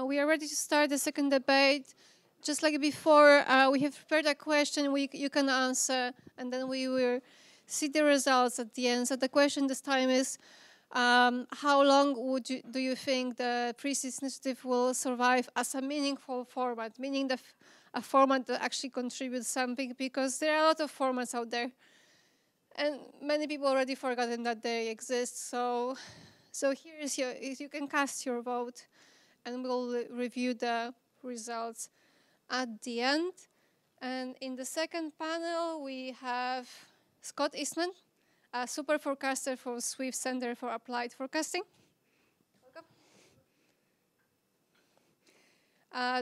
We are ready to start the second debate. Just like before, we have prepared a question you can answer, and then we will see the results at the end. So the question this time is, how long do you think the pre-seed initiative will survive as a meaningful format, meaning a format that actually contributes something, because there are a lot of formats out there, and many people already forgotten that they exist. So here is you can cast your vote, and we'll review the results at the end. And in the second panel, we have Scott Eastman, a super forecaster from Swift Center for Applied Forecasting. Welcome.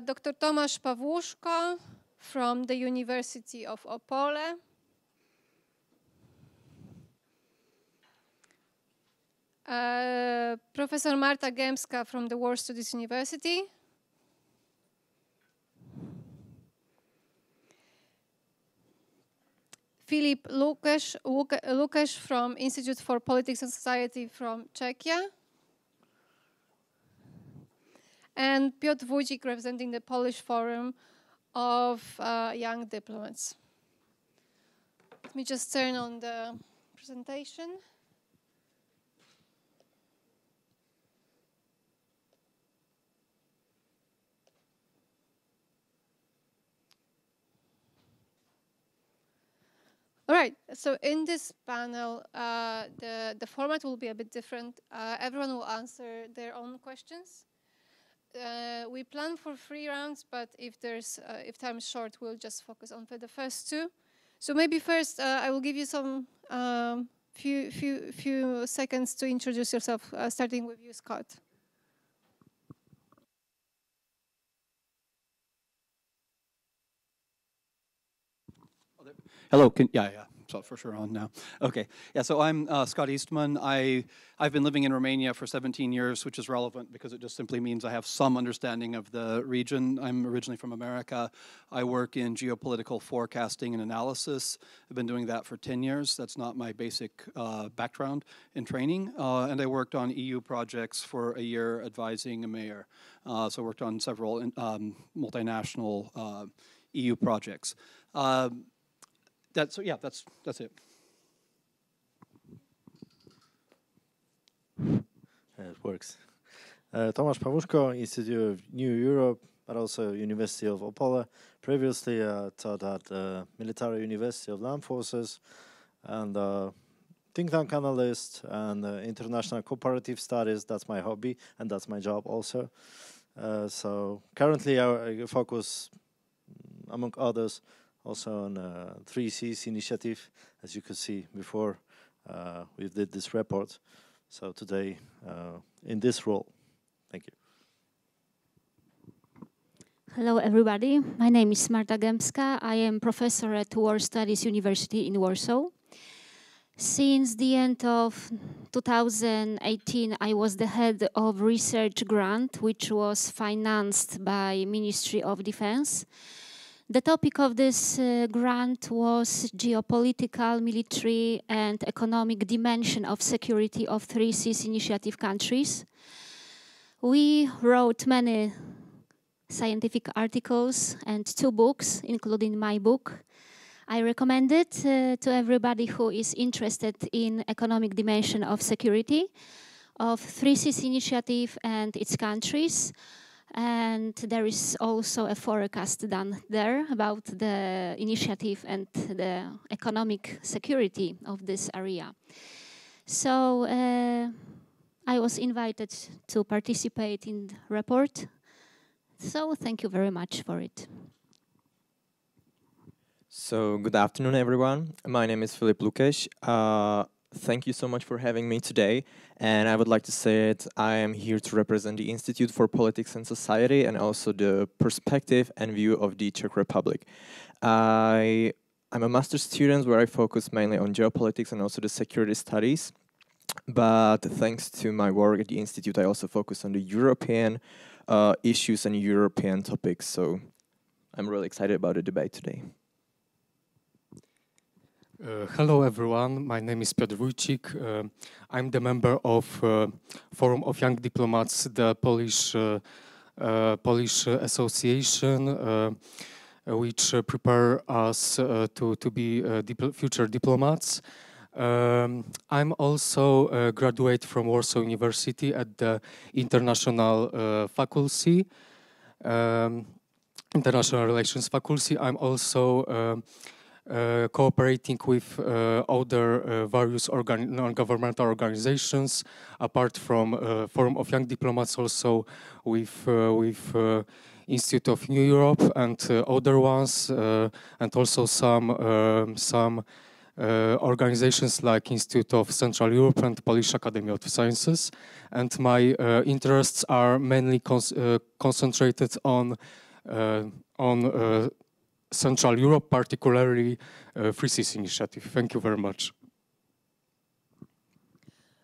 Dr. Tomasz Pawłuszko from the University of Opole. Professor Marta Gębska from the War Studies University. Filip Lukeš from Institute for Politics and Society from Czechia. And Piotr Wójcik representing the Polish Forum of Young Diplomats. Let me just turn on the presentation. All right, so in this panel, the format will be a bit different. Everyone will answer their own questions. We plan for 3 rounds, but if time is short, we'll just focus on the first 2. So maybe first, I will give you some few seconds to introduce yourself, starting with you, Scott. Hello, so for sure on now. Okay, yeah, so I'm Scott Eastman. I've been living in Romania for 17 years, which is relevant because it just simply means I have some understanding of the region. I'm originally from America. I work in geopolitical forecasting and analysis. I've been doing that for 10 years. That's not my basic background in training. And I worked on EU projects for a year advising a mayor. So I worked on several multinational EU projects. That's it. It works. Tomasz Pawłuszko, Institute of New Europe, but also University of Opole. Previously, taught at the Military University of Land Forces, and think tank analyst and international cooperative studies. That's my hobby, and that's my job also. So currently, I focus, among others, also on 3Cs initiative. As you could see before, we did this report. So today, in this role, thank you. Hello, everybody. My name is Marta Gębska. I am professor at War Studies University in Warsaw. Since the end of 2018, I was the head of research grant, which was financed by Ministry of Defense. The topic of this grant was geopolitical, military, and economic dimension of security of 3Cs initiative countries. We wrote many scientific articles and 2 books, including my book. I recommend it to everybody who is interested in economic dimension of security of 3Cs initiative and its countries. And there is also a forecast done there about the initiative and the economic security of this area. So I was invited to participate in the report. So thank you very much for it. So good afternoon, everyone. My name is Filip Lukeš. Thank you so much for having me today. And I would like to say that I am here to represent the Institute for Politics and Society and also the perspective and view of the Czech Republic. I'm a master's student where I focus mainly on geopolitics and also the security studies. But thanks to my work at the Institute, I also focus on the European issues and European topics. So I'm really excited about the debate today. Hello everyone, my name is Piotr Wójcik. I'm the member of Forum of Young Diplomats, the Polish association, which prepare us to be future diplomats. I'm also a graduate from Warsaw University at the International Faculty, International Relations Faculty. I'm also cooperating with other various non-governmental organizations, apart from Forum of Young Diplomats, also with Institute of New Europe and other ones, and also some organizations like Institute of Central Europe and Polish Academy of Sciences. And my interests are mainly concentrated on Central Europe, particularly Free Seas Initiative. Thank you very much.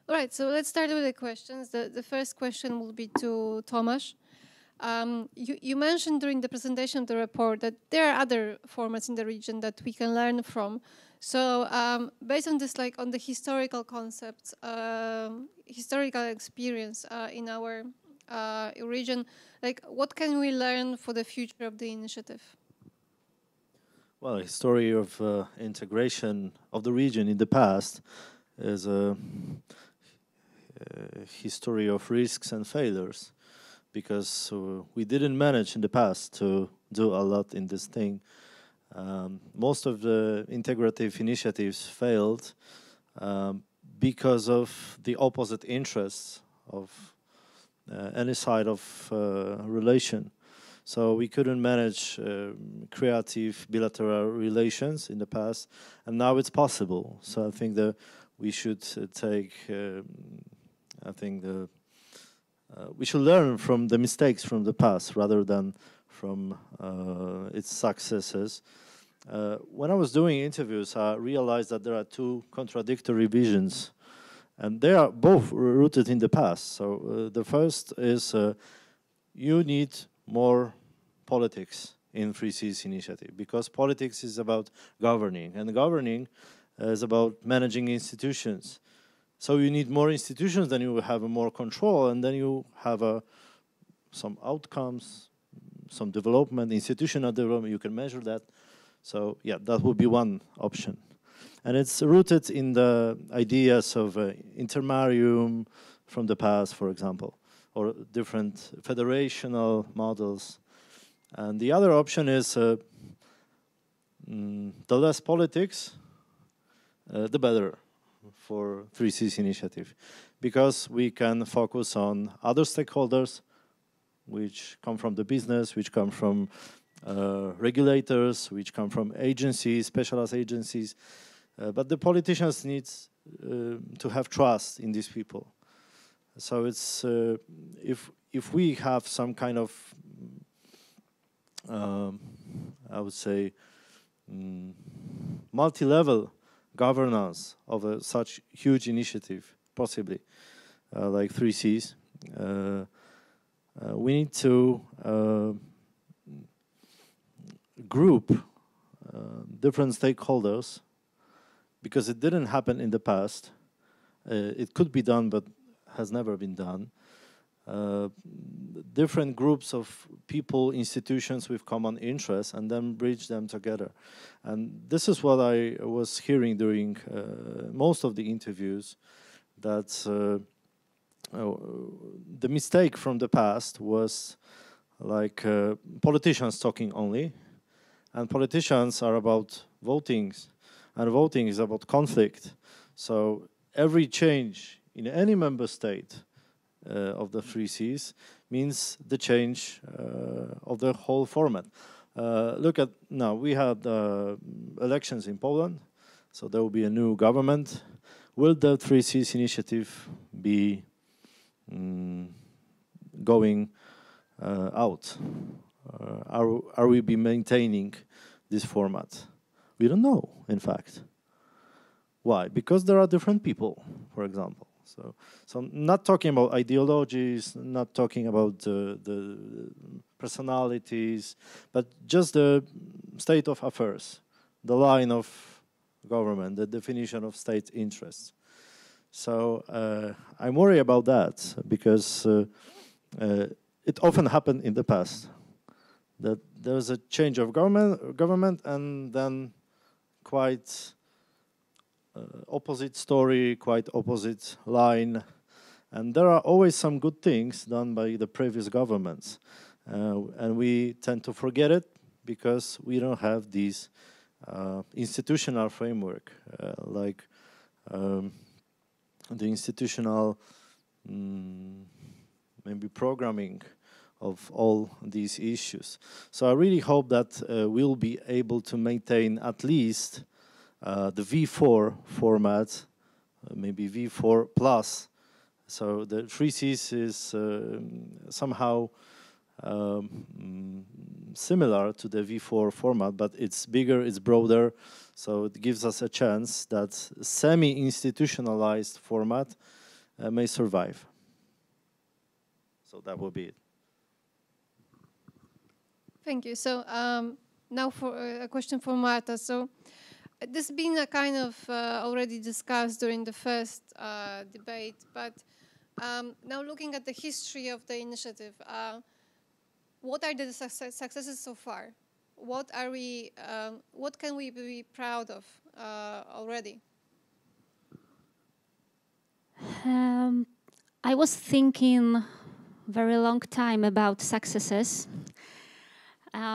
All right, so let's start with the questions. The first question will be to Tomasz. You mentioned during the presentation of the report that there are other formats in the region that we can learn from. So based on this, like on the historical concepts, historical experience in our region, like what can we learn for the future of the initiative? Well, a story of integration of the region in the past is a history of risks and failures, because we didn't manage in the past to do a lot in this thing. Most of the integrative initiatives failed because of the opposite interests of any side of relation. So we couldn't manage creative bilateral relations in the past, and now it's possible. So I think that we should take, we should learn from the mistakes from the past rather than from its successes. When I was doing interviews, I realized that there are two contradictory visions, and they are both rooted in the past. So the first is you need more politics in Free Seas Initiative, because politics is about governing, and governing is about managing institutions. So you need more institutions, then you will have more control, and then you have some outcomes, some development, institutional development, you can measure that. So yeah, that would be one option. And it's rooted in the ideas of intermarium from the past, for example, or different federational models. And the other option is the less politics, the better for Free Seas Initiative, because we can focus on other stakeholders, which come from the business, which come from regulators, which come from agencies, specialized agencies. But the politicians need to have trust in these people. So it's if we have some kind of I would say multi-level governance of such huge initiative, possibly like Three Seas, we need to group different stakeholders, because it didn't happen in the past. It could be done, but has never been done. Different groups of people, institutions with common interests, and then bridge them together. And this is what I was hearing during most of the interviews, that the mistake from the past was like politicians talking only, and politicians are about voting, and voting is about conflict. So every change in any member state of the Free Seas means the change of the whole format. Look at now, we had elections in Poland, so there will be a new government. Will the Free Seas Initiative be going out? Are we be maintaining this format? We don't know, in fact. Why? Because there are different people, for example. So I'm not talking about ideologies, not talking about the personalities, but just the state of affairs, the line of government, the definition of state interests. So I'm worried about that because it often happened in the past that there was a change of government and then quite opposite story, quite opposite line. And there are always some good things done by the previous governments. And we tend to forget it because we don't have these institutional framework, like the institutional maybe programming of all these issues. So I really hope that we'll be able to maintain at least the V4 format, maybe V4 plus. So the 3Cs is somehow similar to the V4 format, but it's bigger, it's broader, so it gives us a chance that semi-institutionalized format may survive. So that will be it. Thank you. So now for a question for Marta. So this has been a kind of already discussed during the first debate, but now looking at the history of the initiative, what are the successes so far? What can we be proud of already? I was thinking very long time about successes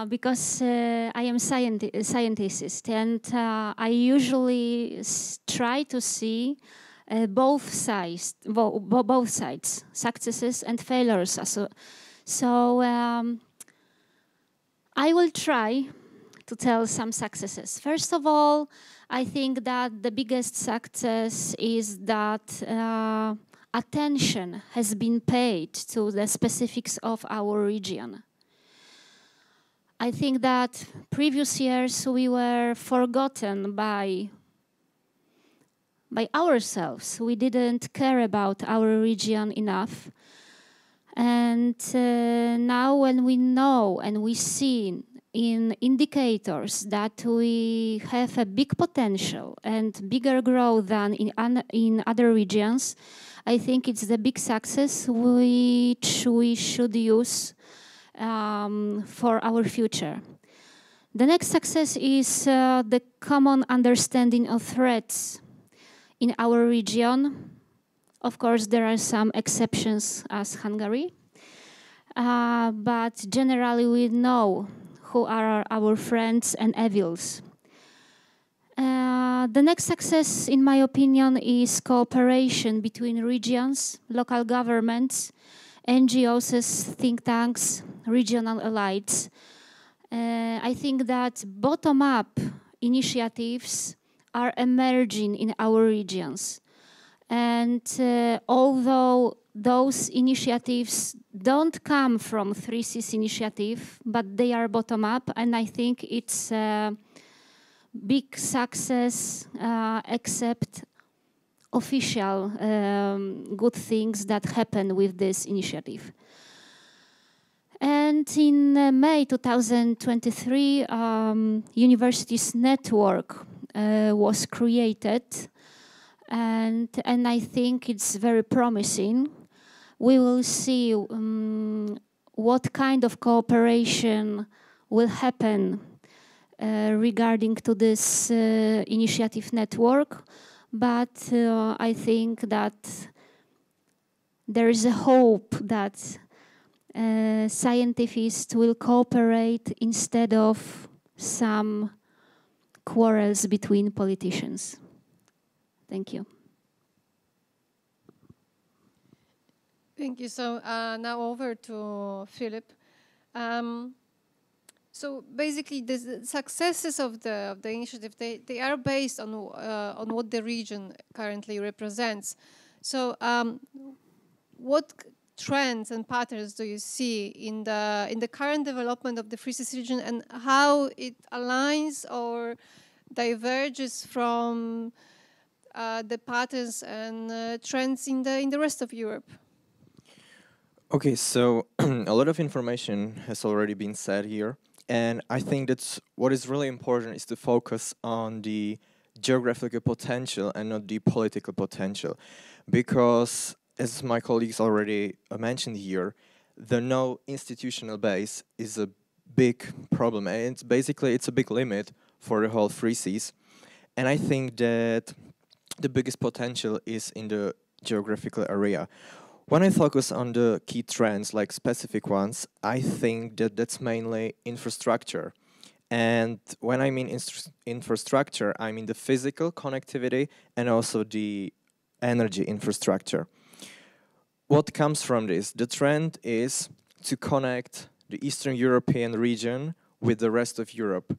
because I am a scientist and I usually try to see both sides, successes and failures. So I will try to tell some successes. First of all, I think that the biggest success is that attention has been paid to the specifics of our region. I think that previous years we were forgotten by ourselves. We didn't care about our region enough. And now when we know and we see in indicators that we have a big potential and bigger growth than in other regions, I think it's the big success which we should use for our future. The next success is the common understanding of threats in our region. Of course, there are some exceptions as Hungary, but generally we know who are our friends and evils. The next success, in my opinion, is cooperation between regions, local governments, NGOs, think tanks, regional elites. I think that bottom-up initiatives are emerging in our regions. And although those initiatives don't come from 3Cs initiative, but they are bottom-up, and I think it's a big success, except official good things that happen with this initiative. And in May 2023, Universities Network was created, and I think it's very promising. We will see what kind of cooperation will happen regarding to this initiative network, but I think that there is a hope that scientists will cooperate instead of some quarrels between politicians. Thank you. Thank you. So now over to Philip. So basically, the successes of the initiative, they are based on what the region currently represents. So what trends and patterns do you see in the current development of the 3Cs region, and how it aligns or diverges from the patterns and trends in the rest of Europe? Okay, so a lot of information has already been said here, and I think that's what is really important is to focus on the geographical potential and not the political potential. Because, as my colleagues already mentioned here, the no institutional base is a big problem, and it's a big limit for the whole Three Seas. And I think that the biggest potential is in the geographical area. When I focus on the key trends, like specific ones, I think that that's mainly infrastructure. And when I mean infrastructure, I mean the physical connectivity and also the energy infrastructure. What comes from this? The trend is to connect the Eastern European region with the rest of Europe.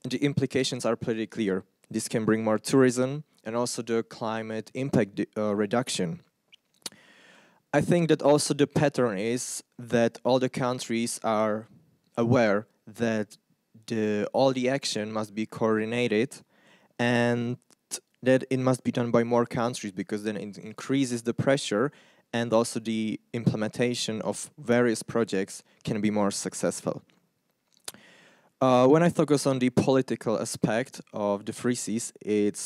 The implications are pretty clear. This can bring more tourism and also the climate impact reduction. I think that also the pattern is that all the countries are aware that all the action must be coordinated and that it must be done by more countries, because then it increases the pressure and also the implementation of various projects can be more successful. When I focus on the political aspect of the Three Seas,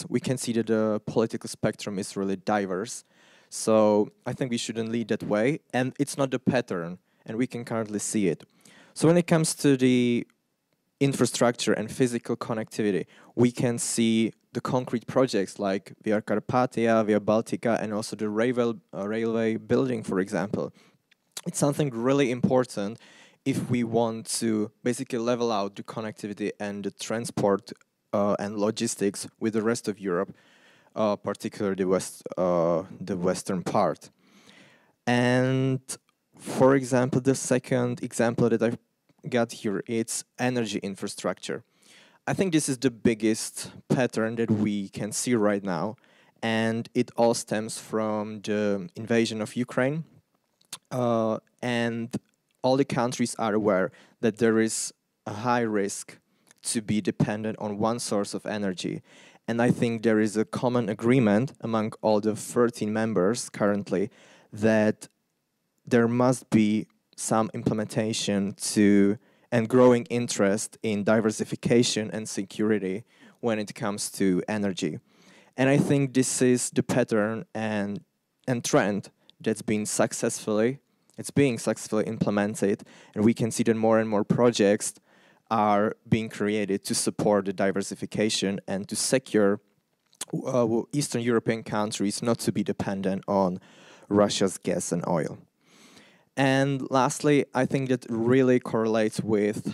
we can see that the political spectrum is really diverse. So I think we shouldn't lead that way, and it's not the pattern, and we can currently see it. So when it comes to the infrastructure and physical connectivity, we can see the concrete projects like Via Carpathia, Via Baltica, and also the railway building, for example. It's something really important if we want to basically level out the connectivity and the transport and logistics with the rest of Europe, particularly the western part. And for example, the second example that I've got here, it's energy infrastructure. I think this is the biggest pattern that we can see right now, and it all stems from the invasion of Ukraine. And all the countries are aware that there is a high risk to be dependent on one source of energy. And I think there is a common agreement among all the 13 members currently that there must be some implementation and growing interest in diversification and security when it comes to energy. And I think this is the pattern and trend that's being successfully implemented, and we can see that more and more projects are being created to support the diversification and to secure Eastern European countries not to be dependent on Russia's gas and oil. And lastly, I think that really correlates with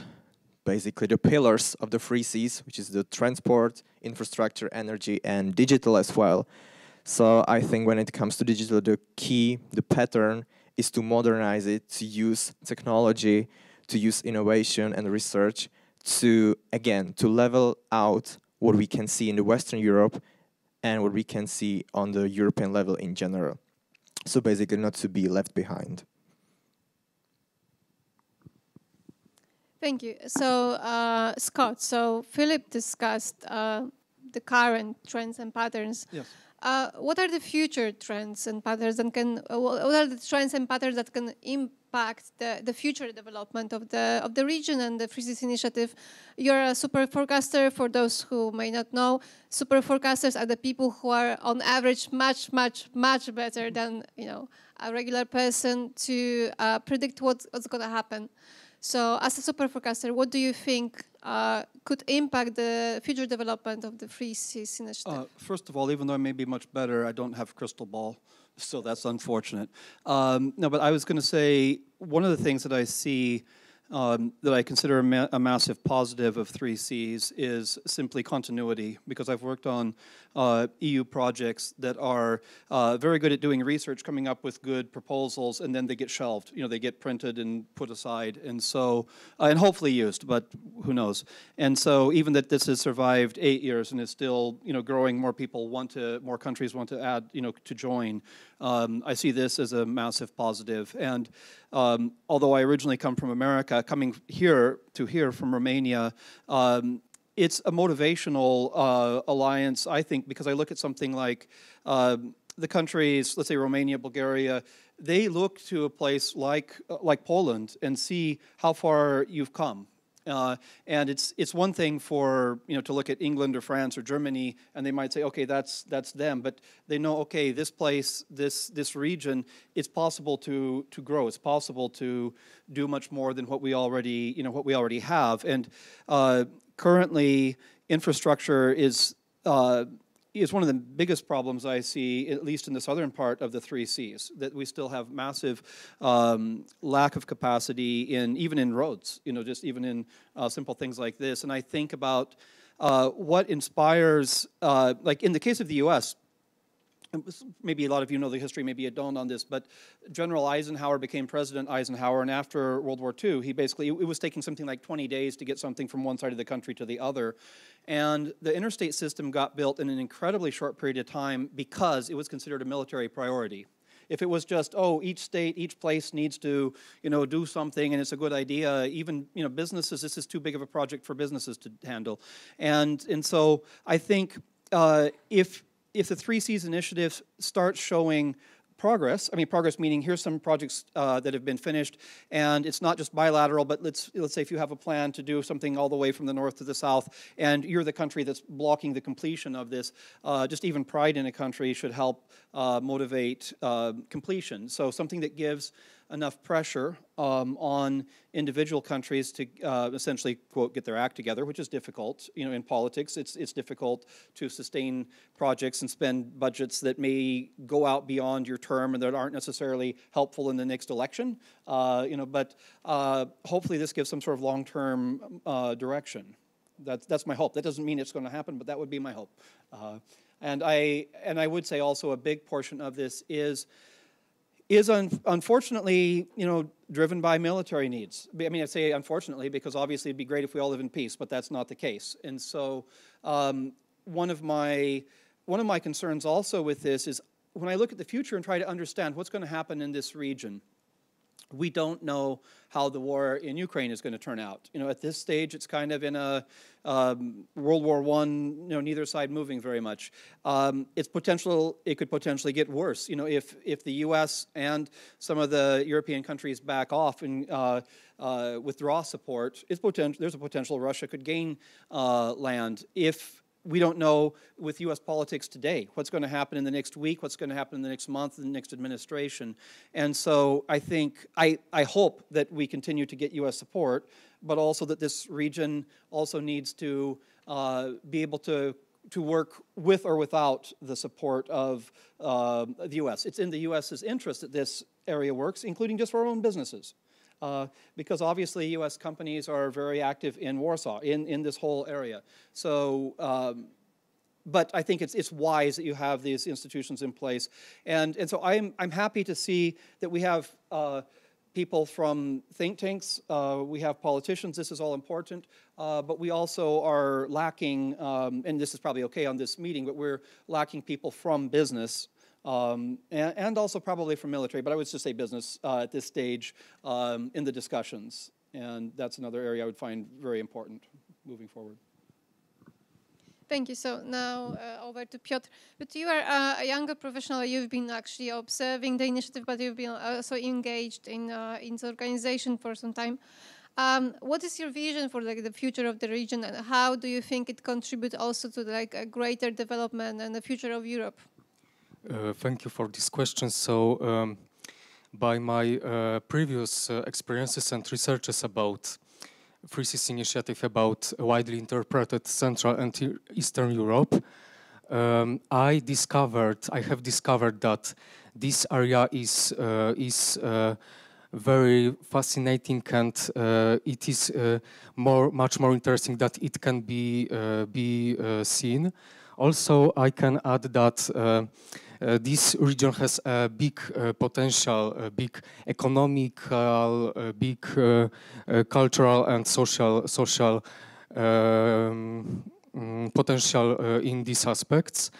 basically the pillars of the Three Seas, which is the transport, infrastructure, energy, and digital as well. So I think when it comes to digital, the pattern is to modernize it, to use technology, to use innovation and research to level out what we can see in the Western Europe and what we can see on the European level in general. So basically not to be left behind. Thank you. So, Scott, Philip discussed the current trends and patterns. Yes. What are the future trends and patterns, and what are the trends and patterns that can impact the future development of the region and the Three Seas Initiative? You're a super forecaster. For those who may not know, super forecasters are the people who are, on average, much better than a regular person to predict what's going to happen. So, as a super forecaster, what do you think could impact the future development of the Three Seas Initiative? First of all, even though I may be much better, I don't have a crystal ball, so that's unfortunate. No, but I was going to say, one of the things that I see that I consider a massive positive of Three Seas is simply continuity, because I've worked on EU projects that are very good at doing research, coming up with good proposals, and then they get shelved. They get printed and put aside, and so and hopefully used, but who knows? And so even that this has survived 8 years and is still growing, more countries want to add to join. I see this as a massive positive. And although I originally come from America, coming here from Romania, it's a motivational alliance, I think, because I look at something like the countries, let's say Romania, Bulgaria, they look to a place like Poland and see how far you've come. And it's one thing for to look at England or France or Germany, and they might say, okay, that's them, but they know, okay, this place, this region, it's possible to grow. It's possible to do much more than what we already have. And currently, infrastructure is one of the biggest problems I see, at least in the southern part of the 3 Cs, that we still have massive lack of capacity even in roads, just even in simple things like this. And I think about what inspires, like in the case of the U.S., maybe a lot of you know the history, maybe you don't on this, but General Eisenhower became President Eisenhower, and after World War II, it was taking something like 20 days to get something from one side of the country to the other. And the interstate system got built in an incredibly short period of time because it was considered a military priority. If it was just, each state, each place needs to, do something, and it's a good idea, even, businesses, this is too big of a project for businesses to handle. And so I think if the 3 Cs initiative starts showing progress, progress meaning here's some projects that have been finished, and it's not just bilateral, but let's say if you have a plan to do something all the way from the north to the south, and you're the country that's blocking the completion of this, just even pride in a country should help motivate completion. So something that gives enough pressure on individual countries to essentially, quote, get their act together, which is difficult. In politics, it's difficult to sustain projects and spend budgets that may go out beyond your term and that aren't necessarily helpful in the next election. But hopefully this gives some sort of long-term direction. That's my hope. That doesn't mean it's going to happen, but that would be my hope. And I would say also a big portion of this is unfortunately, driven by military needs. I say unfortunately because obviously it'd be great if we all live in peace, but that's not the case. And so one of my concerns also with this is when I look at the future and try to understand what's going to happen in this region, we don't know how the war in Ukraine is going to turn out. At this stage, it's kind of in a World War I, neither side moving very much. It could potentially get worse. If the U.S. and some of the European countries back off and withdraw support, there's a potential Russia could gain land. If we don't know with U.S. politics today what's going to happen in the next week, what's going to happen in the next month, in the next administration. And so I think, I hope that we continue to get U.S. support, but also that this region also needs to be able to work with or without the support of the U.S. It's in the U.S.'s interest that this area works, including just for our own businesses. Because obviously U.S. companies are very active in Warsaw, in this whole area. So, but I think it's wise that you have these institutions in place. And so I'm happy to see that we have people from think tanks, we have politicians, this is all important, but we also are lacking, and this is probably okay on this meeting, but we're lacking people from business. And also probably from military, but I would just say business at this stage in the discussions. And that's another area I would find very important moving forward. Thank you. So now over to Piotr. But you are a younger professional. You've been actually observing the initiative, but you've been also engaged in the organization for some time. What is your vision for the future of the region, and how do you think it contributes also to a greater development and the future of Europe? Thank you for this question. So, by my previous experiences and researches about 3 Cs initiative about widely interpreted Central and Eastern Europe, I have discovered that this area is very fascinating, and it is much more interesting that it can be seen. Also, I can add that this region has a big potential, a big economical, big cultural and social potential in these aspects.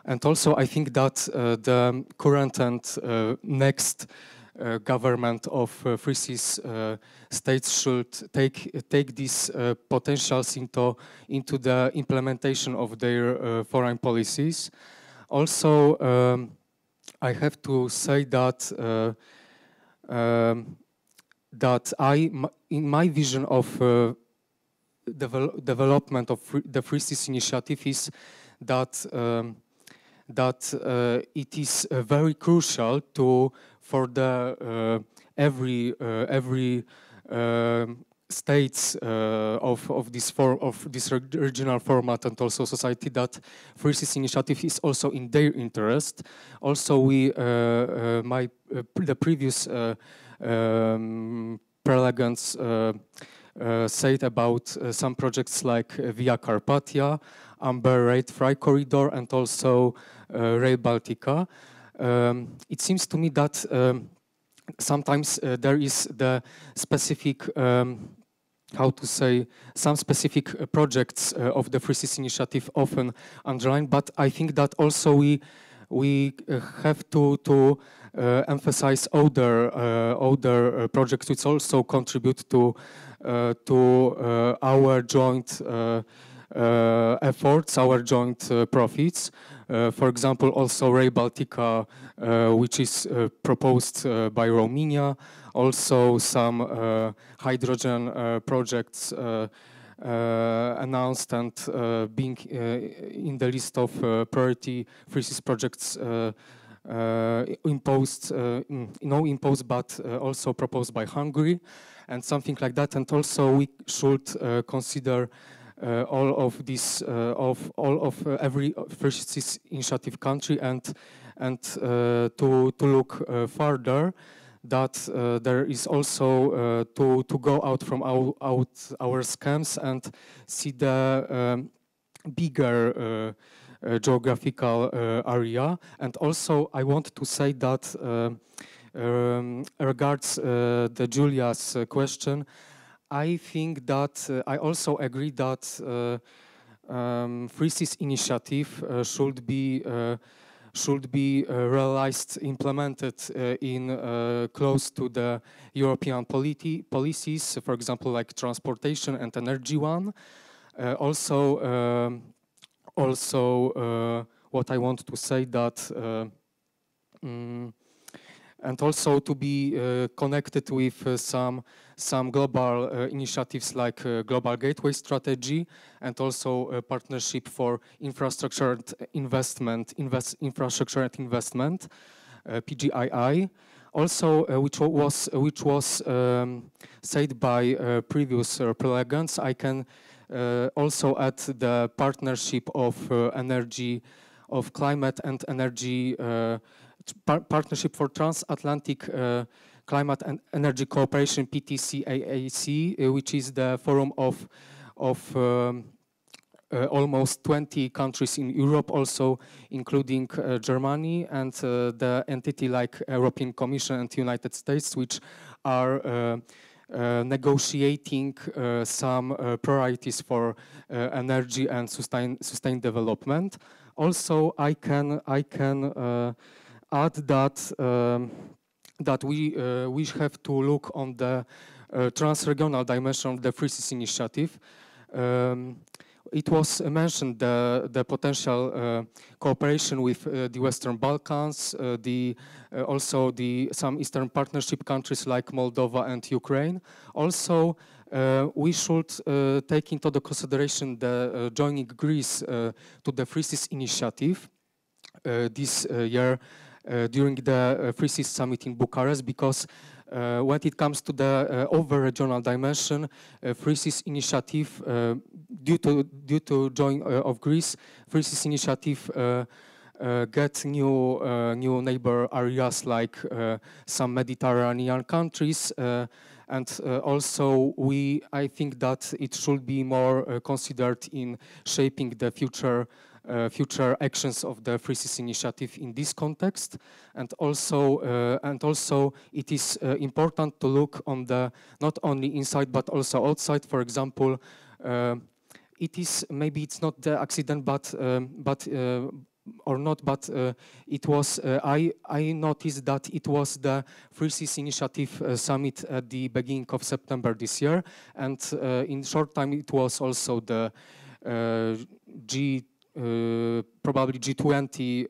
And also, I think that the current and next government of 3 Cs states should take these potentials into the implementation of their foreign policies. Also, I have to say that in my vision of development of the Free Seas Initiative is that it is very crucial for the every states of this regional format and also society that Free Seas Initiative is also in their interest. Also, the previous prelegants said about some projects like Via Carpathia, Amber Rail Freight Corridor, and also Rail Baltica. It seems to me that sometimes there is the specific, how to say, some specific projects of the Free Seas Initiative often underlined, but I think that also we have to emphasize other projects which also contribute to our joint efforts, our joint profits. For example, also Rail Baltica, which is proposed by Romania. Also some hydrogen projects announced and being in the list of priority Free Seas projects imposed, but also proposed by Hungary and something like that. And also we should consider all of this, every Free Seas Initiative country, and to look further, that there is also to go out from our scams and see the bigger geographical area. And also I want to say that regards the Julia's question, I think that I also agree that Free Seas Initiative should be realized, implemented in close to the European policies, for example, like transportation and energy one. Also, what I want to say that and also to be connected with some global initiatives like Global Gateway Strategy, and also a partnership for infrastructure and investment, PGII. Also, which was said by previous prelegants, I can also add the partnership of energy, of climate and energy. Partnership for Transatlantic Climate and Energy Cooperation, PTCAAC, which is the forum of almost 20 countries in Europe, also including Germany, and the entity like European Commission and United States, which are negotiating some priorities for energy and sustained development. Also, I can add that that we have to look on the transregional dimension of the Free Seas Initiative. It was mentioned the potential cooperation with the Western Balkans, also some Eastern Partnership countries like Moldova and Ukraine. Also, we should take into the consideration the joining Greece to the Free Seas Initiative this year during the Free Seas Summit in Bucharest, because when it comes to the over-regional dimension, Free Seas Initiative, due to join of Greece, Free Seas Initiative get new neighbor areas like some Mediterranean countries, and also I think that it should be more considered in shaping the future actions of the Free Seas Initiative in this context. And also it is important to look on the not only inside but also outside. For example, it is, maybe it's not the accident, but it was I noticed that it was the Free Seas Initiative summit at the beginning of September this year, and in short time it was also the probably G20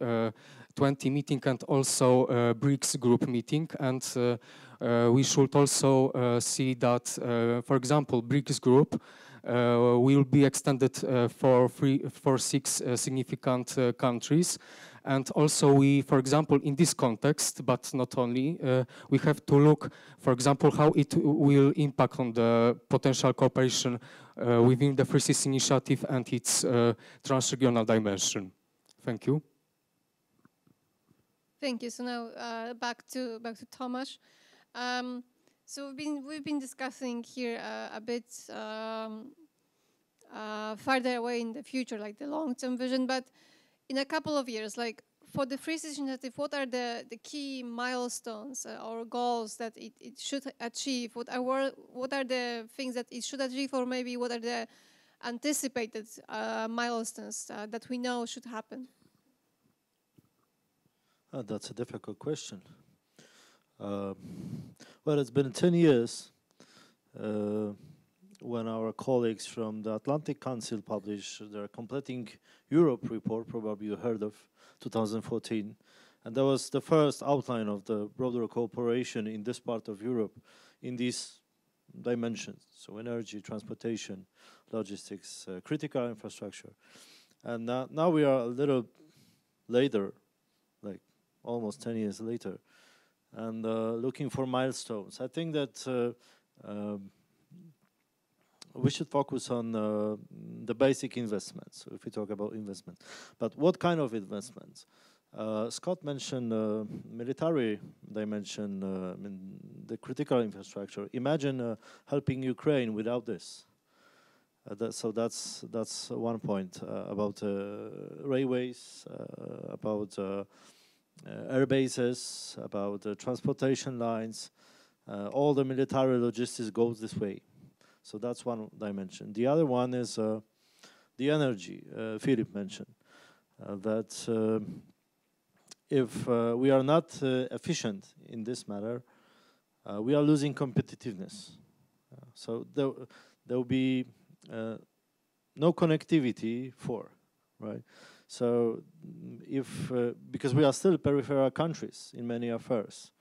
meeting, and also BRICS group meeting. And we should also see that, for example, BRICS group will be extended for 6 significant countries. And also we, for example, in this context, but not only, we have to look, for example, how it will impact on the potential cooperation within the Free Cities Initiative and its transregional dimension. Thank you. Thank you. So now back to Tomasz. So we've been discussing here a bit farther away in the future, like the long-term vision. But in a couple of years, like for the Free Cities Initiative, what are the key milestones or goals that it should achieve? What are the things that it should achieve, or maybe what are the anticipated milestones that we know should happen? That's a difficult question. Well, it's been 10 years when our colleagues from the Atlantic Council published their Completing Europe report, probably you heard of, 2014. And that was the first outline of the broader cooperation in this part of Europe in these dimensions. So energy, transportation, logistics, critical infrastructure. And now we are a little later, like almost 10 years later, and looking for milestones. I think that we should focus on the basic investments, if we talk about investment. But what kind of investments? Scott mentioned military dimension, the critical infrastructure. Imagine helping Ukraine without this. So that's one point about railways, about air bases, about transportation lines. All the military logistics goes this way. So that's one dimension. The other one is the energy. Philip mentioned that if we are not efficient in this matter, we are losing competitiveness. So there will be no connectivity right? So if, because we are still peripheral countries in many affairs,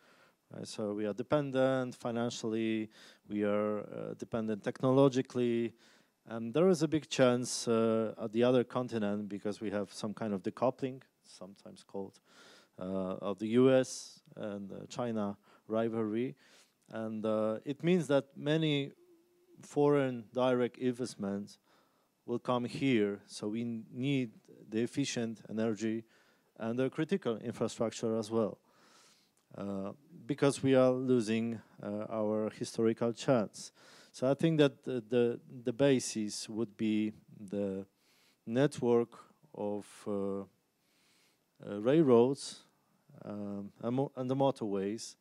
right? So we are dependent financially, we are dependent technologically, and there is a big chance at the other continent, because we have some kind of decoupling, sometimes called, of the US and China rivalry, and it means that many foreign direct investments will come here, so we need the efficient energy and the critical infrastructure as well, because we are losing our historical chance. So I think that the basis would be the network of railroads and the motorways.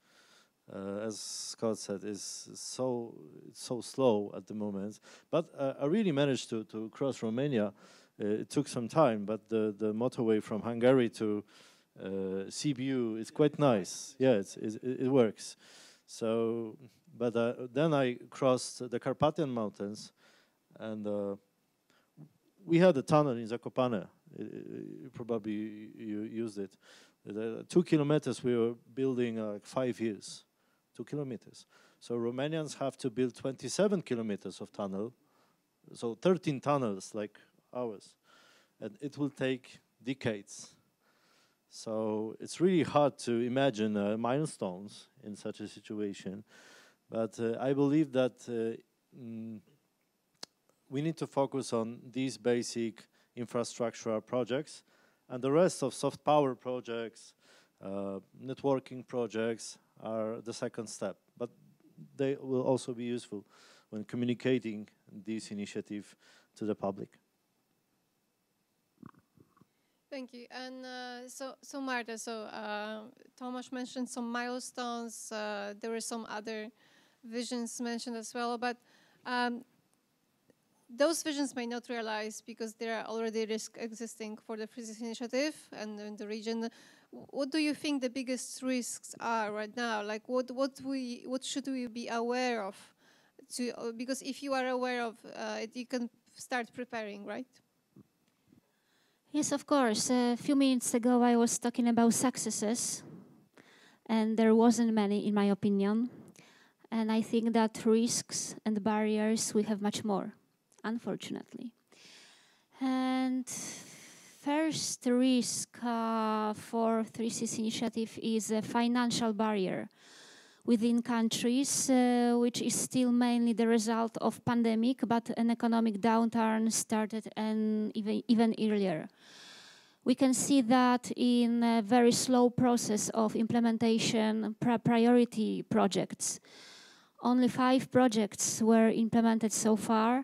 As Scott said, is so slow at the moment. But I really managed to cross Romania. It took some time, but the motorway from Hungary to Sibiu is quite nice. Yeah, it works. So, but then I crossed the Carpathian Mountains, and we had a tunnel in Zakopane. Probably you used it. 2 kilometers we were building like 5 years. 2 kilometers. So Romanians have to build 27 kilometers of tunnel, so 13 tunnels like ours, and it will take decades. So it's really hard to imagine milestones in such a situation, but I believe that we need to focus on these basic infrastructural projects, and the rest of soft power projects, networking projects, are the second step, but they will also be useful when communicating this initiative to the public. Thank you. And so Marta, Tomasz mentioned some milestones. There were some other visions mentioned as well, but those visions may not realize because there are already risks existing for the Free Cities Initiative and in the region. What do you think the biggest risks are right now? Like what should we be aware of? Because if you are aware of it, you can start preparing, right? Yes, of course. A few minutes ago, I was talking about successes, and there wasn't many, in my opinion. And I think that risks and barriers, we have much more. unfortunately. And first risk for 3Cs initiative is a financial barrier within countries, which is still mainly the result of pandemic, but an economic downturn started even earlier. We can see that in a very slow process of implementation priority projects. Only 5 projects were implemented so far,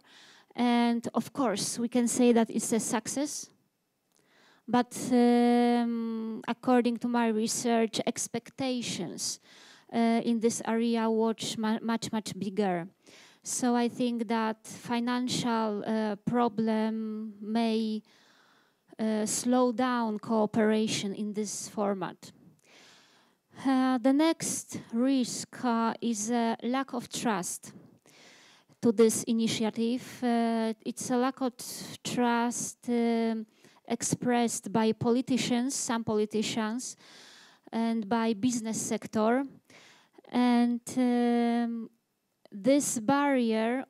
and of course we can say that it's a success. But according to my research, expectations in this area was much bigger. So I think that financial problem may slow down cooperation in this format. The next risk is a lack of trust to this initiative. It's a lack of trust expressed by politicians, some politicians, and by business sector. And this barrier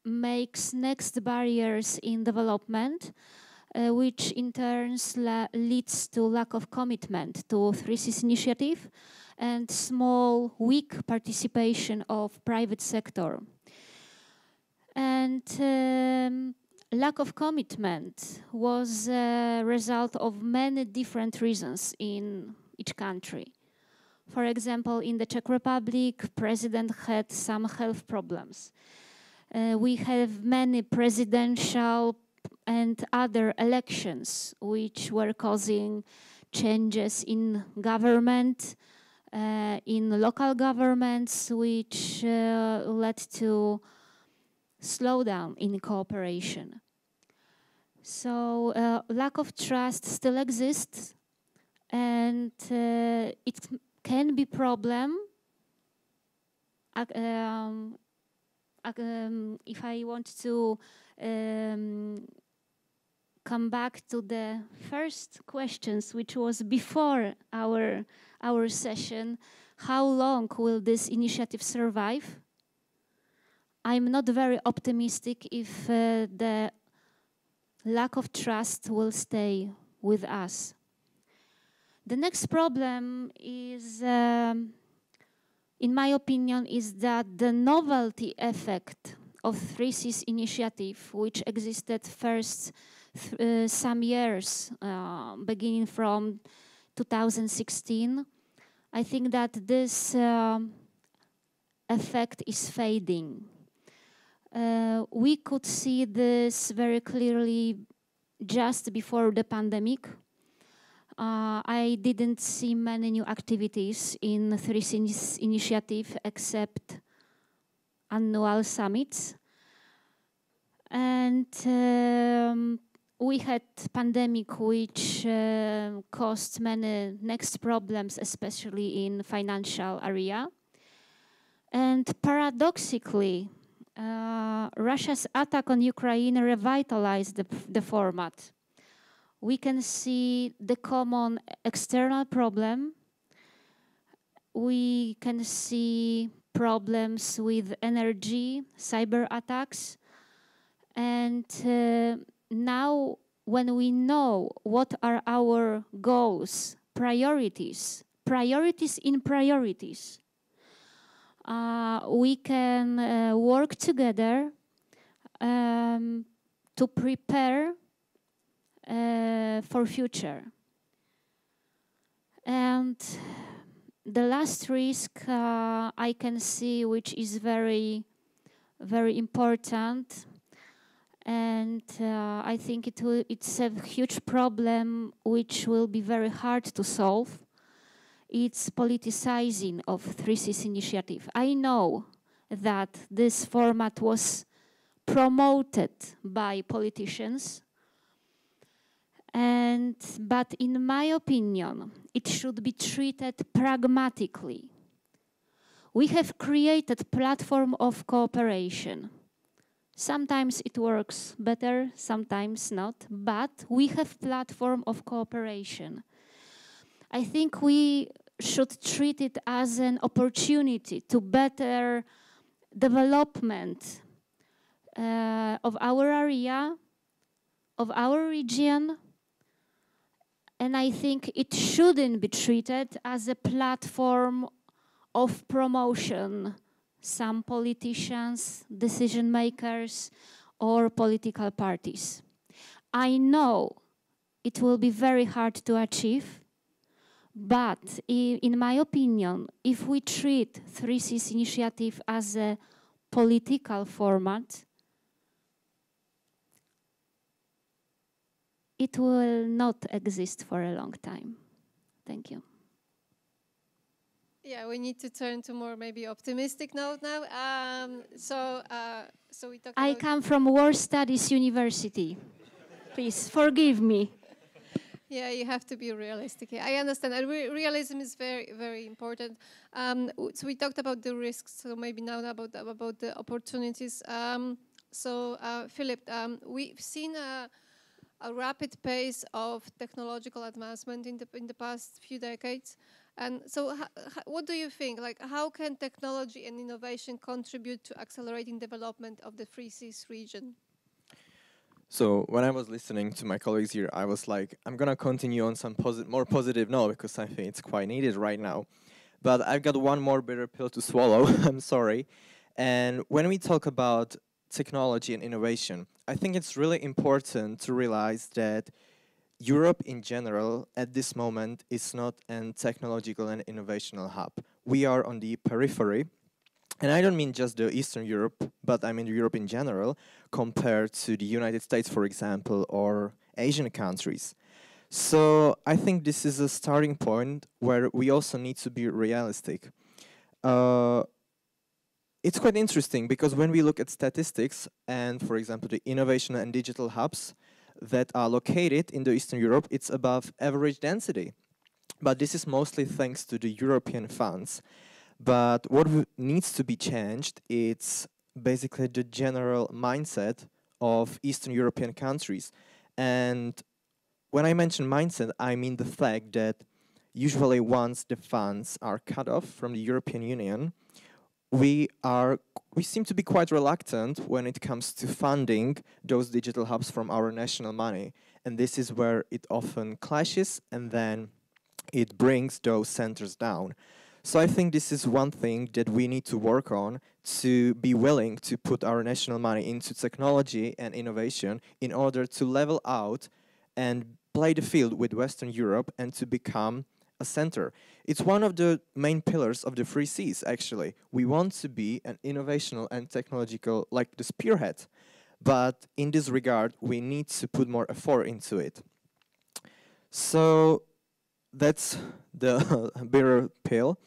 makes next barriers in development, which in turn leads to lack of commitment to 3Cs initiative and small, weak participation of private sector. And lack of commitment was a result of many different reasons in each country. For example, in the Czech Republic, president had some health problems. We have many presidential and other elections which were causing changes in government, in local governments, which led to slowdown in cooperation. So lack of trust still exists, and it can be problem. If I want to come back to the first questions, which was before our session, how long will this initiative survive? I'm not very optimistic if the lack of trust will stay with us. The next problem is, in my opinion, is that the novelty effect of 3Cs initiative, which existed first some years, beginning from 2016, I think that this effect is fading. We could see this very clearly just before the pandemic. I didn't see many new activities in 3Cs initiative except annual summits. And we had pandemic which caused many next problems, especially in financial area. And paradoxically, Russia's attack on Ukraine revitalized the format. We can see the common external problem. We can see problems with energy, cyber attacks. And now when we know what are our goals, priorities in priorities, we can work together to prepare for future. And the last risk I can see, which is very, very important, and I think it's a huge problem which will be very hard to solve. It's politicizing of 3Cs initiative. I know that this format was promoted by politicians, but in my opinion, it should be treated pragmatically. We have created platform of cooperation. Sometimes it works better, sometimes not, but we have platform of cooperation. I think we should treat it as an opportunity to better development, of our area, of our region, and I think it shouldn't be treated as a platform of promotion. Some politicians, decision makers, or political parties. I know it will be very hard to achieve, but in my opinion, if we treat 3Cs initiative as a political format, it will not exist for a long time. Thank you. Yeah, we need to turn to more maybe optimistic note now. So we talked I about come from War Studies University. Please forgive me. Yeah, you have to be realistic. I understand. And realism is very, very important. So we talked about the risks. So maybe now about the opportunities. Philip, we've seen a rapid pace of technological advancement in the past few decades. And so, what do you think? Like, how can technology and innovation contribute to accelerating development of the 3Cs region? So when I was listening to my colleagues here, I was like, I'm gonna continue on some more positive note because I think it's quite needed right now. But I've got one more bitter pill to swallow. I'm sorry. And when we talk about technology and innovation, I think it's really important to realize that Europe in general at this moment is not a technological and innovational hub. We are on the periphery. And I don't mean just the Eastern Europe, but I mean Europe in general, compared to the United States, for example, or Asian countries. So I think this is a starting point where we also need to be realistic. It's quite interesting because when we look at statistics and, for example, the innovation and digital hubs that are located in the Eastern Europe, it's above average density. But this is mostly thanks to the European funds. But what needs to be changed, it's basically the general mindset of Eastern European countries. And when I mention mindset, I mean the fact that usually once the funds are cut off from the European Union, we seem to be quite reluctant when it comes to funding those digital hubs from our national money. And this is where it often clashes and then it brings those centers down. So I think this is one thing that we need to work on, to be willing to put our national money into technology and innovation in order to level out and play the field with Western Europe and to become a center. It's one of the main pillars of the 3Cs, actually. We want to be an innovational and technological, like the spearhead. But in this regard, we need to put more effort into it. So that's the bitter pill.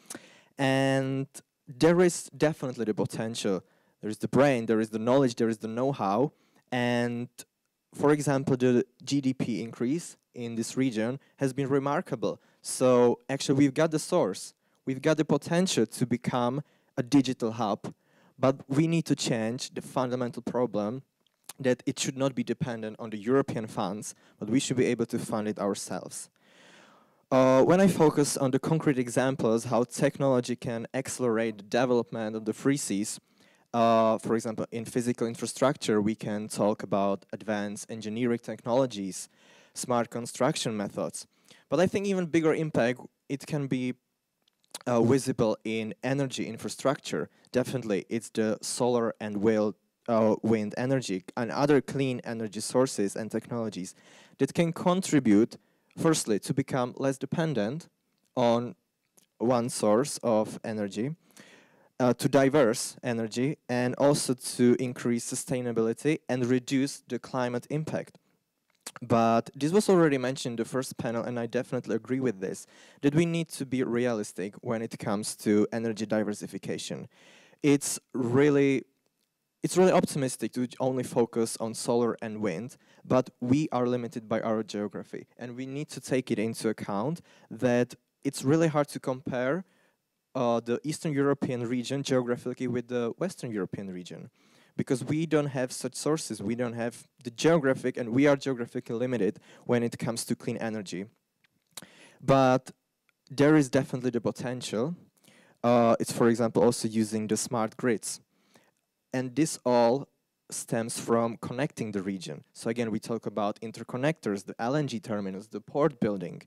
And there is definitely the potential. There is the brain, there is the knowledge, there is the know-how. And for example, the GDP increase in this region has been remarkable. So actually we've got the source. We've got the potential to become a digital hub. But we need to change the fundamental problem that it should not be dependent on the European funds, but we should be able to fund it ourselves. When I focus on the concrete examples, how technology can accelerate the development of the 3Cs, for example, in physical infrastructure, we can talk about advanced engineering technologies, smart construction methods. But I think even bigger impact, it can be visible in energy infrastructure. Definitely, it's the solar and wind energy and other clean energy sources and technologies that can contribute, firstly, to become less dependent on one source of energy, to diverse energy, and also to increase sustainability and reduce the climate impact. But this was already mentioned in the first panel, and I definitely agree with this, that we need to be realistic when it comes to energy diversification. It's really optimistic to only focus on solar and wind, but we are limited by our geography, and we need to take it into account that it's really hard to compare the Eastern European region geographically with the Western European region, because we don't have such sources, we don't have the geographic, and we are geographically limited when it comes to clean energy. But there is definitely the potential. It's, for example, also using the smart grids. And this all stems from connecting the region. So again, we talk about interconnectors, the LNG terminals, the port building.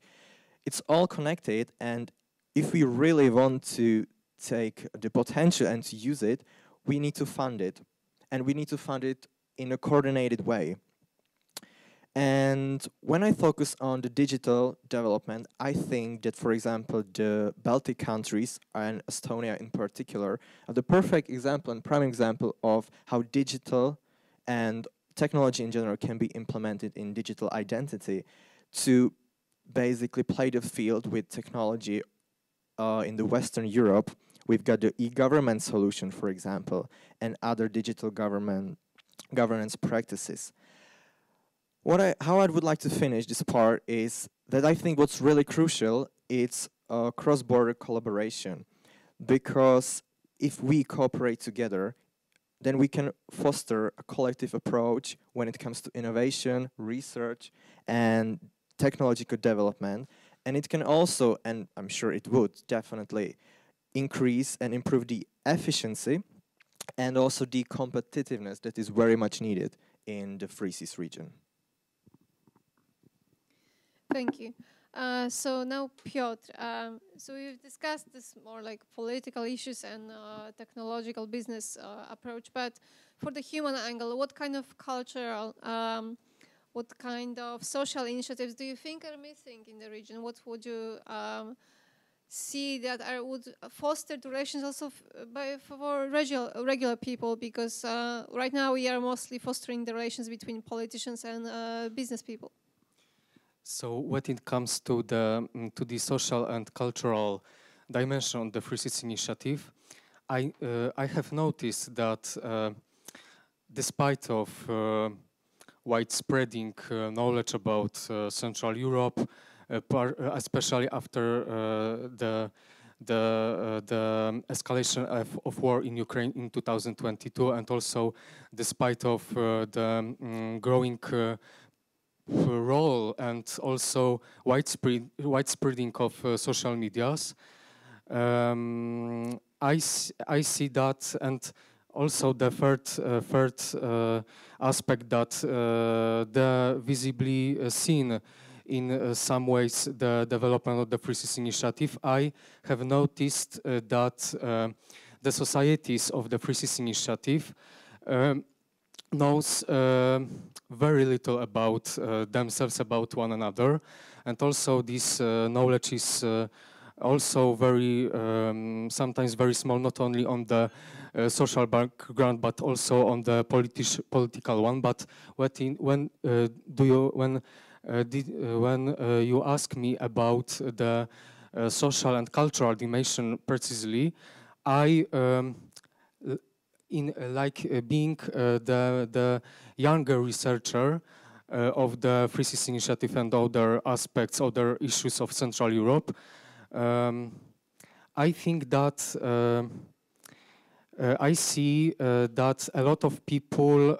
It's all connected, and if we really want to take the potential and to use it, we need to fund it. And we need to fund it in a coordinated way. And when I focus on the digital development, I think that, for example, the Baltic countries, and Estonia in particular, are the perfect example and prime example of how digital and technology in general can be implemented in digital identity to basically play the field with technology in the Western Europe. We've got the e-government solution, for example, and other digital governance practices. How I would like to finish this part is that I think what's really crucial is cross-border collaboration, because if we cooperate together, then we can foster a collective approach when it comes to innovation, research, and technological development. And it can also, and I'm sure it would definitely, increase and improve the efficiency and also the competitiveness that is very much needed in the Free Seas region. Thank you. So now, Piotr, so we've discussed this more like political issues and technological business approach, but for the human angle, what kind of cultural, what kind of social initiatives do you think are missing in the region? What would you see that would foster the relations also for regular people? Because right now we are mostly fostering the relations between politicians and business people. So when it comes to the social and cultural dimension of the Free Seas Initiative, I have noticed that despite of widespreading knowledge about Central Europe, especially after the escalation of war in Ukraine in 2022, and also despite of the growing role and also widespreading of social medias, I see that, and also the third aspect that the visibly seen in some ways the development of the Free Seas Initiative. I have noticed that the societies of the Free Seas Initiative knows very little about themselves, about one another, and also this knowledge is also very sometimes very small, not only on the social background but also on the political one. But when you ask me about the social and cultural dimension precisely, I being the younger researcher of the Free Seas Initiative and other aspects, other issues of Central Europe, I think that I see that a lot of people,